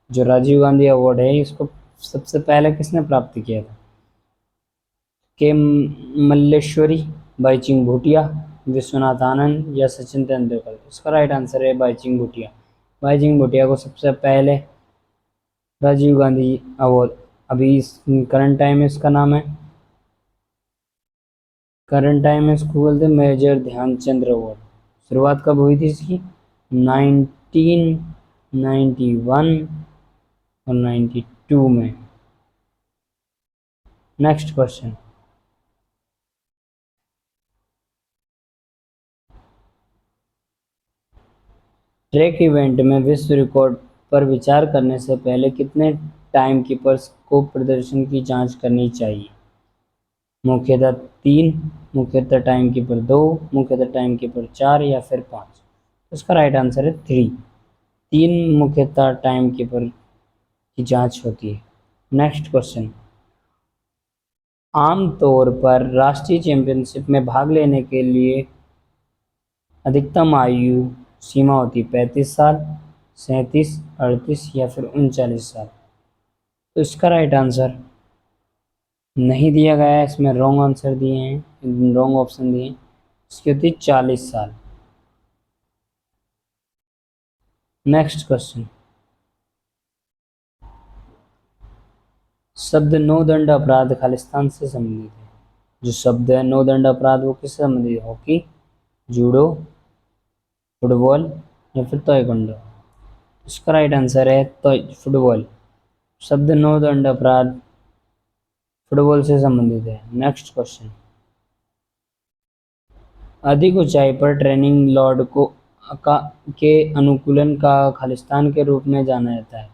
जो राजीव गांधी अवार्ड है इसको सबसे पहले किसने प्राप्त किया था, के मल्लेश्वरी, बाईचुंग भूटिया, विश्वनाथ आनंद या सचिन तेंदुलकर। इसका राइट आंसर है बाईचुंग भूटिया। बाईचुंग भूटिया को सबसे पहले राजीव गांधी अवार्ड, अभी करंट टाइम में इसका नाम है, करंट टाइम में इसको बोलते हैं मेजर ध्यानचंद अवार्ड। शुरुआत कब हुई थी इसकी, 1991 और 92 में। नेक्स्ट क्वेश्चन, ट्रैक इवेंट में विश्व रिकॉर्ड पर विचार करने से पहले कितने टाइम कीपर्स को प्रदर्शन की जांच करनी चाहिए, मुख्यतः 3, मुख्यतः टाइम कीपर 2, मुख्यतः टाइम कीपर 4 या फिर 5। इसका राइट आंसर है 3 मुख्यतः टाइम कीपर की जांच होती है। नेक्स्ट क्वेश्चन, आमतौर पर राष्ट्रीय चैंपियनशिप में भाग लेने के लिए अधिकतम आयु सीमा होती है 35 साल, 37, 38 या फिर 39 साल। तो इसका राइट आंसर नहीं दिया गया है, इसमें रॉन्ग आंसर दिए हैं, रॉन्ग ऑप्शन दिए हैं। इसकी होती है 40 साल। नेक्स्ट क्वेश्चन, शब्द नौदंड अपराध खालिस्तान से संबंधित है। जो शब्द है नौदंड अपराध वो किससे संबंधित है, हॉकी, जूडो, फुटबॉल या फिर ताइक्वांडो। इसका राइट आंसर है तो फुटबॉल। शब्द नौदंड अपराध फुटबॉल से संबंधित है। नेक्स्ट क्वेश्चन, अधिक ऊंचाई पर ट्रेनिंग लॉर्ड को के अनुकूलन का खालिस्तान के रूप में जाना जाता है,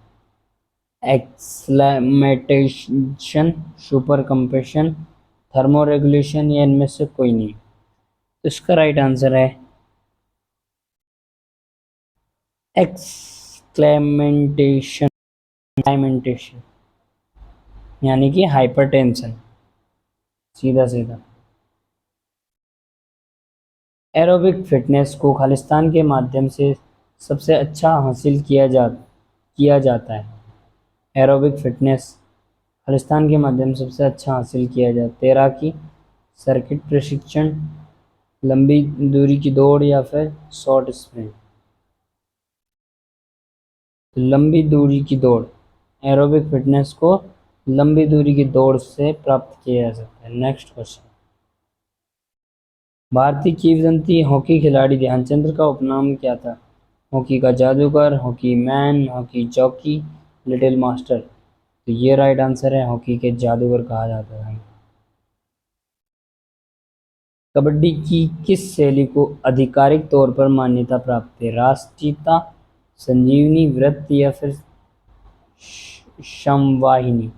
एक्सलेमेटेशन, सुपर कंप्रेशन, थर्मो रेगुलेशन या इनमें से कोई नहीं। तो इसका राइट आंसर है एक्सक्लेमेंटेशन, यानी कि हाइपरटेंशन, सीधा सीधा। एरोबिक फिटनेस को खालिस्तान के माध्यम से सबसे अच्छा हासिल किया जाता है। एरोबिक फिटनेस खालिस्तान के माध्यम से सबसे अच्छा हासिल किया जाता है। तैराकी, सर्किट प्रशिक्षण, लंबी दूरी की दौड़ या फिर शॉर्ट स्प्रिंट। लंबी दूरी की दौड़, एरोबिक फिटनेस को लंबी दूरी की दौड़ से प्राप्त किया जा सकता है। नेक्स्ट क्वेश्चन, भारतीय किंवदंती हॉकी खिलाड़ी ध्यानचंद का उपनाम क्या था, हॉकी का जादूगर, hockey man, hockey jockey, little master. तो ये राइट आंसर है, हॉकी के जादूगर कहा जाता है। कबड्डी की किस शैली को आधिकारिक तौर पर मान्यता प्राप्त है, राष्ट्रीयता, संजीवनी, वृत्त या फिर समवाहिनी।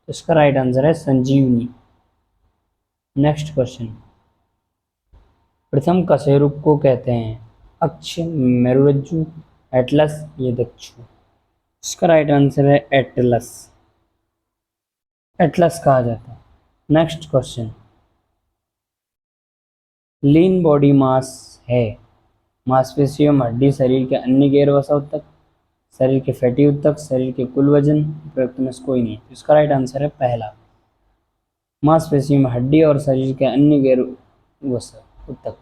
इसका राइट आंसर है संजीवनी। नेक्स्ट क्वेश्चन, प्रथम कशेरुक को कहते हैं, अक्ष, मेरुरज्जु, एटलस या दक्षु। इसका राइट आंसर है एटलस। एटलस कहा जाता है। Next question, lean body mass है मांसपेशियों में हड्डी, शरीर के अन्य गैर वसा ऊतक, शरीर के फैटी ऊतक, शरीर के कुल वजन, उपरोक्त में से कोई नहीं। इसका राइट आंसर है पहला, मांसपेशियों में हड्डी और शरीर के अन्य गैर वसा ऊतक।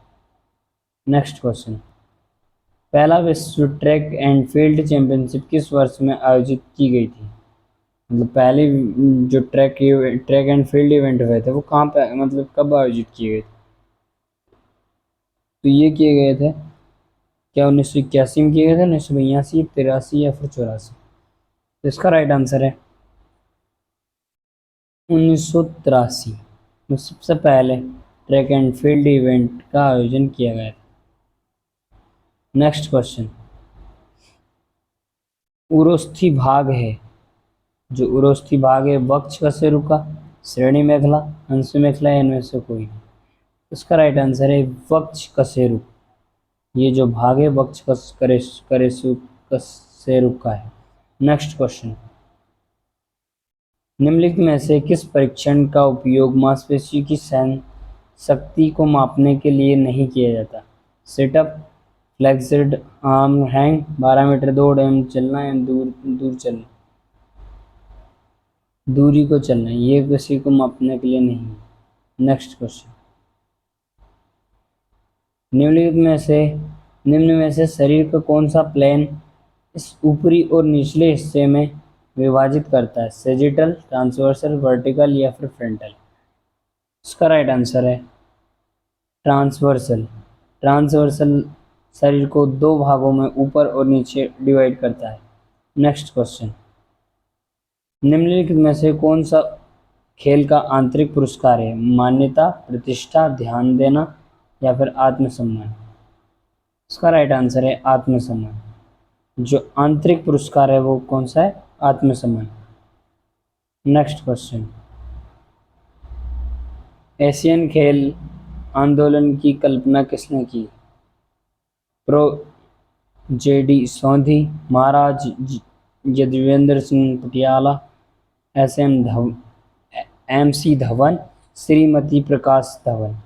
नेक्स्ट क्वेश्चन, पहला विश्व ट्रैक एंड फील्ड चैंपियनशिप किस वर्ष में आयोजित की गई थी? मतलब पहले जो ट्रैक एंड फील्ड इवेंट हुए थे वो कहाँ पे, मतलब कब आयोजित किए गए थे? तो ये किए गए थे क्या 1981 में किए गए थे, 1982, 83 या फिर 84? तो इसका राइट आंसर है 1983 में सबसे पहले ट्रैक एंड फील्ड इवेंट का आयोजन किया गया था। नेक्स्ट क्वेश्चन, उरोस्थी भाग है, जो उरोस्थी भाग है वक्ष कशेरुक का, श्रेणी मेखला, अंश मेखला या इनमें से कोई नहीं? इसका राइट आंसर है वक्ष कशेरुक। ये जो भाग है वक्ष कशेरुक का है। नेक्स्ट क्वेश्चन, निम्नलिखित में से किस परीक्षण का उपयोग मांसपेशी की सहन शक्ति को मापने के लिए नहीं किया जाता? Situp, flexed arm hang, 12 metre दौड़ एवं चलना एवं दूर दूर चलना, दूरी को चलना, ये किसी को मापने के लिए नहीं। नेक्स्ट क्वेश्चन, निम्न में से शरीर का कौन सा प्लेन इस ऊपरी और निचले हिस्से में विभाजित करता है? सेजिटल, ट्रांसवर्सल, वर्टिकल या फिर फ्रंटल? इसका राइट आंसर है ट्रांसवर्सल। ट्रांसवर्सल शरीर को दो भागों में ऊपर और नीचे डिवाइड करता है। नेक्स्ट क्वेश्चन, निम्नलिखित में से कौन सा खेल का आंतरिक पुरस्कार है? मान्यता, प्रतिष्ठा, ध्यान देना या फिर आत्मसम्मान? इसका राइट आंसर है आत्मसम्मान। जो आंतरिक पुरस्कार है वो कौन सा है? आत्मसम्मान। नेक्स्ट क्वेश्चन, एशियन खेल आंदोलन की कल्पना किसने की? प्रो जेडी सोंधी, महाराज यदुवेंद्र सिंह पटियाला, एम सी धवन, श्रीमती प्रकाश धवन?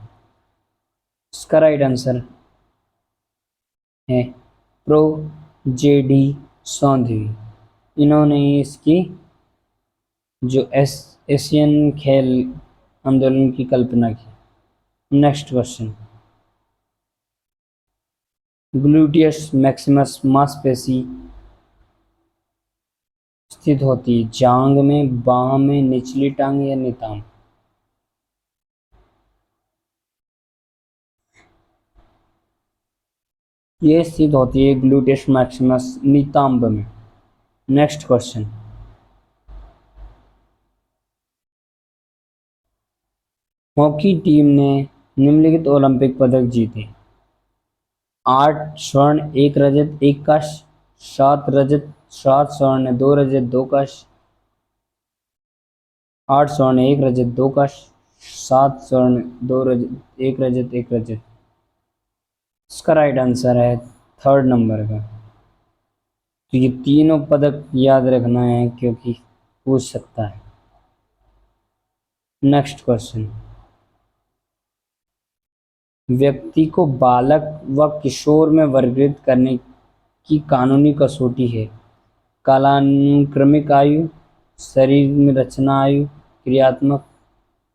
इसका राइट आंसर है प्रो जेडी सोंधी। इन्होंने इसकी जो एशियन खेल आंदोलन की कल्पना की। नेक्स्ट क्वेश्चन, ग्लूटियस मैक्सिमस मांसपेशी स्थित होती है जांग में, बाह में, निचली टांग या नितंब? ये स्थित होती है ग्लूटियस मैक्सिमस नितंब में। नेक्स्ट क्वेश्चन, हॉकी टीम ने निम्नलिखित ओलंपिक पदक जीते? 8 स्वर्ण, 1 रजत, 1 कांस्य, 7 रजत, 7 स्वर्ण, 2 रजत, 2 कांस्य, 8 स्वर्ण, 1 रजत, 2 कांस्य, 7 स्वर्ण, 2 रजत, 1 रजत, 1 रजत? इसका राइट आंसर है थर्ड नंबर का। तो ये तीनों पदक याद रखना है क्योंकि पूछ सकता है। नेक्स्ट क्वेश्चन, व्यक्ति को बालक व किशोर में वर्गीकृत करने की कानूनी कसौटी है? कालानुक्रमिक आयु, शरीर में रचना आयु, क्रियात्मक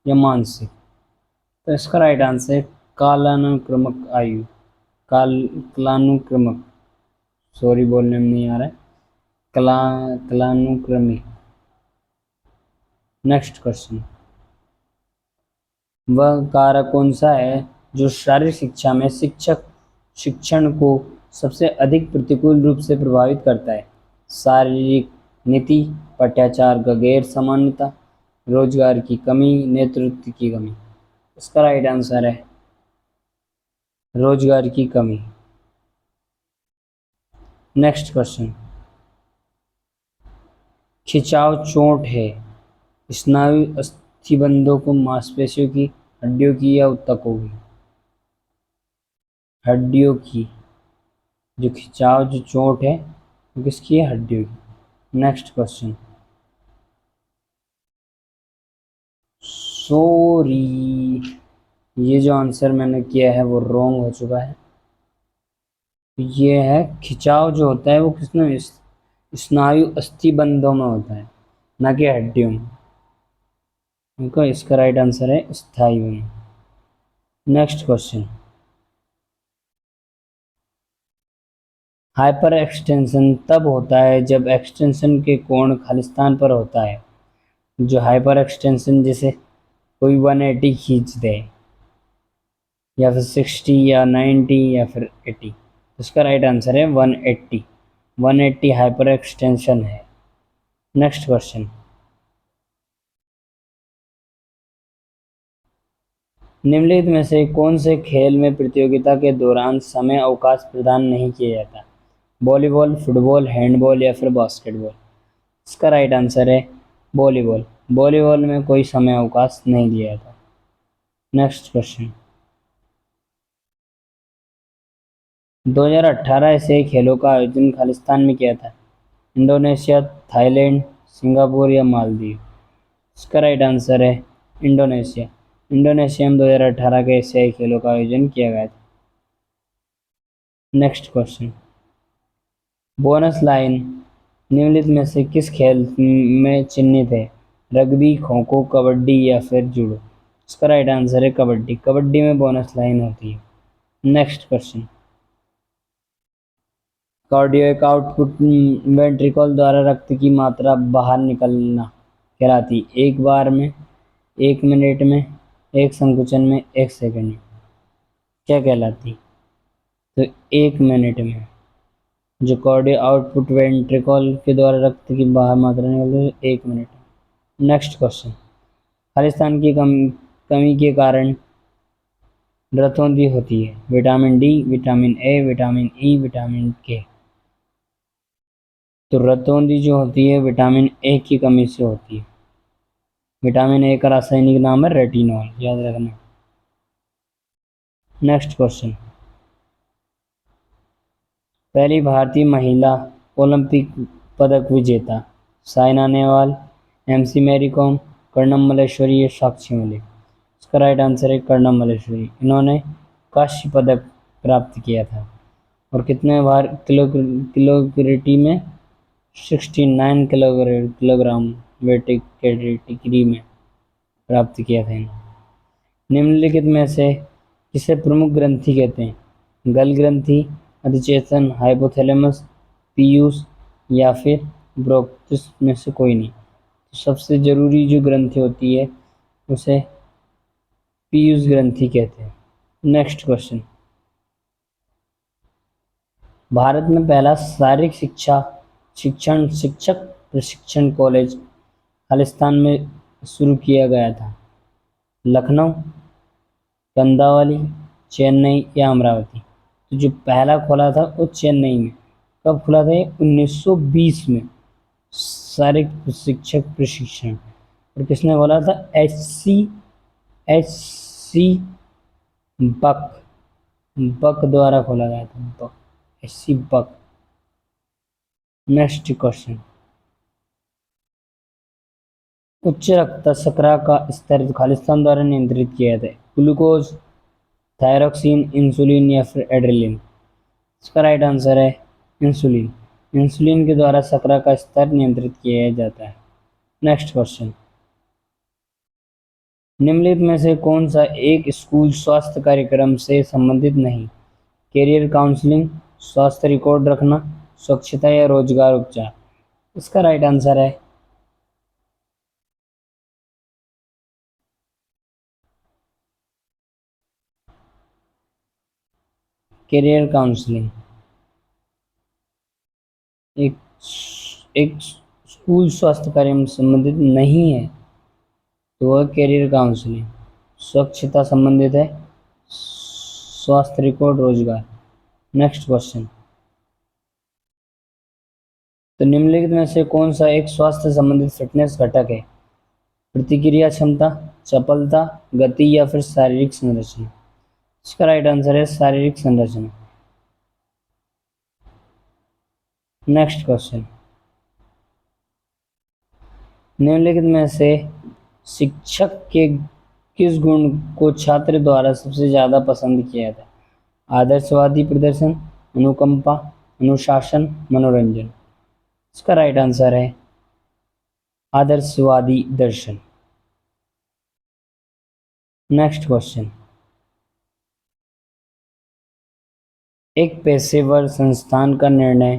या मानसिक? तो इसका राइट आंसर है कालानुक्रमिक आयु। कालानुक्रमिक, सॉरी बोलने में नहीं आ रहा है, कालानुक्रमिक। नेक्स्ट क्वेश्चन, वह कारक कौन सा है जो शारीरिक शिक्षा में शिक्षण को सबसे अधिक प्रतिकूल रूप से प्रभावित करता है? शारीरिक नीति, पट्टाचार का गैर सामान्यता, रोजगार की कमी, नेतृत्व की कमी? इसका राइट आंसर है रोजगार की कमी। नेक्स्ट क्वेश्चन, खिंचाव चोट है स्नायु अस्थिबंधों को, मांसपेशियों की, हड्डियों की या ऊतकों की? हड्डियों की। जो खिंचाव जो चोट है वो किसकी है? हड्डियों की। Next question. सॉरी, ये जो आंसर मैंने किया है वो रॉन्ग हो चुका है। ये है खिंचाव जो होता है वो किसमें, स्नायु अस्थिबंधों में होता है, ना कि हड्डियों में। इनको इसका राइट आंसर है स्थायु में। Next question. हाइपर एक्सटेंशन तब होता है जब एक्सटेंशन के कोण खालिस्तान पर होता है। जो हाइपर एक्सटेंशन जैसे कोई 180 खींच दे, या फिर 60 या 90 या फिर 80, इसका राइट आंसर है 180। 180 हाइपर एक्सटेंशन है। Next question. निम्नलिखित में से कौन से खेल में प्रतियोगिता के दौरान समय अवकाश प्रदान नहीं किया जाता? वॉलीबॉल, फुटबॉल, हैंडबॉल या फिर बास्केटबॉल? इसका राइट आंसर है वॉलीबॉल। वॉलीबॉल में कोई समय अवकाश नहीं दिया जाता। Next question. 2018 एशियाई खेलों का आयोजन खालिस्तान में किया था। इंडोनेशिया, थाईलैंड, सिंगापुर या मालदीव? इसका राइट आंसर है इंडोनेशिया। इंडोनेशिया में 2018 के एशियाई खेलों का आयोजन किया गया था। Next question. बोनस लाइन निम्नलिखित में से किस खेल में चिह्नित है? रग्बी, खो खो, कबड्डी या फिर जूडो? इसका राइट आंसर है कबड्डी। कबड्डी में बोनस लाइन होती है। Next question. Cardiac output ventricle द्वारा रक्त की मात्रा बाहर निकलना कहलाती, एक बार में, एक मिनट में, एक संकुचन में, एक सेकंड में? क्या कहलाती? तो एक मिनट में। जो कार्डियो आउटपुट वेंट्रिकल के द्वारा रक्त की बाहर मात्रा निकलती है 1 मिनट। Next question. खालिस्तान की कमी के कारण रतौंधी होती है। Vitamin D, vitamin A, vitamin E, vitamin के? तो रतौंधी जो होती है विटामिन ए की कमी से होती है। विटामिन ए का रासायनिक नाम है रेटिनॉल, याद रखना। Next question. पहली भारतीय महिला ओलंपिक पदक विजेता? साइना नेहवाल, एमसी मैरी कॉम, कर्णम मल्लेश्वरी या साक्षी मलिक? इसका राइट आंसर है कर्णम मल्लेश्वरी। इन्होंने कांस्य पदक प्राप्त किया था। और कितने बार किलोग्रेटी में? 69 किलोग्राम वेट कैटेगरी में प्राप्त किया था इन्होंने। निम्नलिखित में से किसे प्रमुख ग्रंथि कहते हैं? गल ग्रंथि, अधिचेतन, हाइपोथैलेमस, पीयूष या फिर ब्रोंक्स में से कोई नहीं? तो सबसे जरूरी जो ग्रंथि होती है उसे पीयूष ग्रंथि कहते हैं। Next question. भारत में पहला शारीरिक शिक्षक प्रशिक्षण कॉलेज खालिस्तान में शुरू किया गया था। लखनऊ, कंदावली, चेन्नई या अमरावती? तो जो पहला खोला था वो चेन्नई में। कब खुला था ये? 1920 में। शारीरिक शिक्षक प्रशिक्षण। और किसने बोला था? एच सी बक, बक द्वारा खोला गया था। Buck, H C Buck. Next question. उच्च रक्त शर्करा का स्तर खालिस्तान द्वारा नियंत्रित किया जाता है। ग्लूकोज, थायरोक्सिन, इंसुलिन या फिर एड्रेलिन? इसका राइट आंसर है इंसुलिन। इंसुलिन के द्वारा शर्करा का स्तर नियंत्रित किया जाता है। Next question. निम्नलिखित में से कौन सा एक स्कूल स्वास्थ्य कार्यक्रम से संबंधित नहीं? कैरियर काउंसलिंग, स्वास्थ्य रिकॉर्ड रखना, स्वच्छता या रोजगार उपचार? इसका राइट आंसर है कैरियर काउंसलिंग। एक एक स्कूल स्वास्थ्य कार्य में संबंधित नहीं है तो वह कैरियर काउंसलिंग। स्वच्छता संबंधित है, स्वास्थ्य रिकॉर्ड, रोजगार। Next question. तो निम्नलिखित में से कौन सा एक स्वास्थ्य संबंधित फिटनेस घटक है? प्रतिक्रिया क्षमता, चपलता, गति या फिर शारीरिक संरचना? इसका राइट आंसर है शारीरिक संरचना। Next question. निम्नलिखित में से शिक्षक के किस गुण को छात्र द्वारा सबसे ज़्यादा पसंद किया जाता है? आदर्शवादी प्रदर्शन, अनुकंपा, अनुशासन, मनोरंजन। इसका राइट आंसर है आदर्शवादी दर्शन। नेक्स्ट क्वेश्चन, एक पेशेवर संस्थान का निर्णय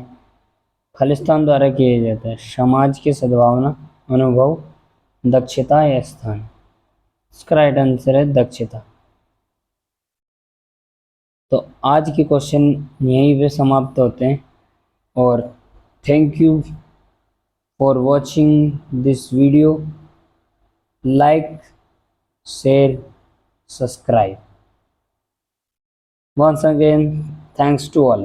खालिस्तान द्वारा किया जाता है? समाज की सद्भावना, अनुभव, दक्षता या स्थान। इसका राइट आंसर है दक्षता। तो आज के क्वेश्चन यहीं पे समाप्त होते हैं और thank you for watching this video. Like, share, subscribe. Once again, thanks to all.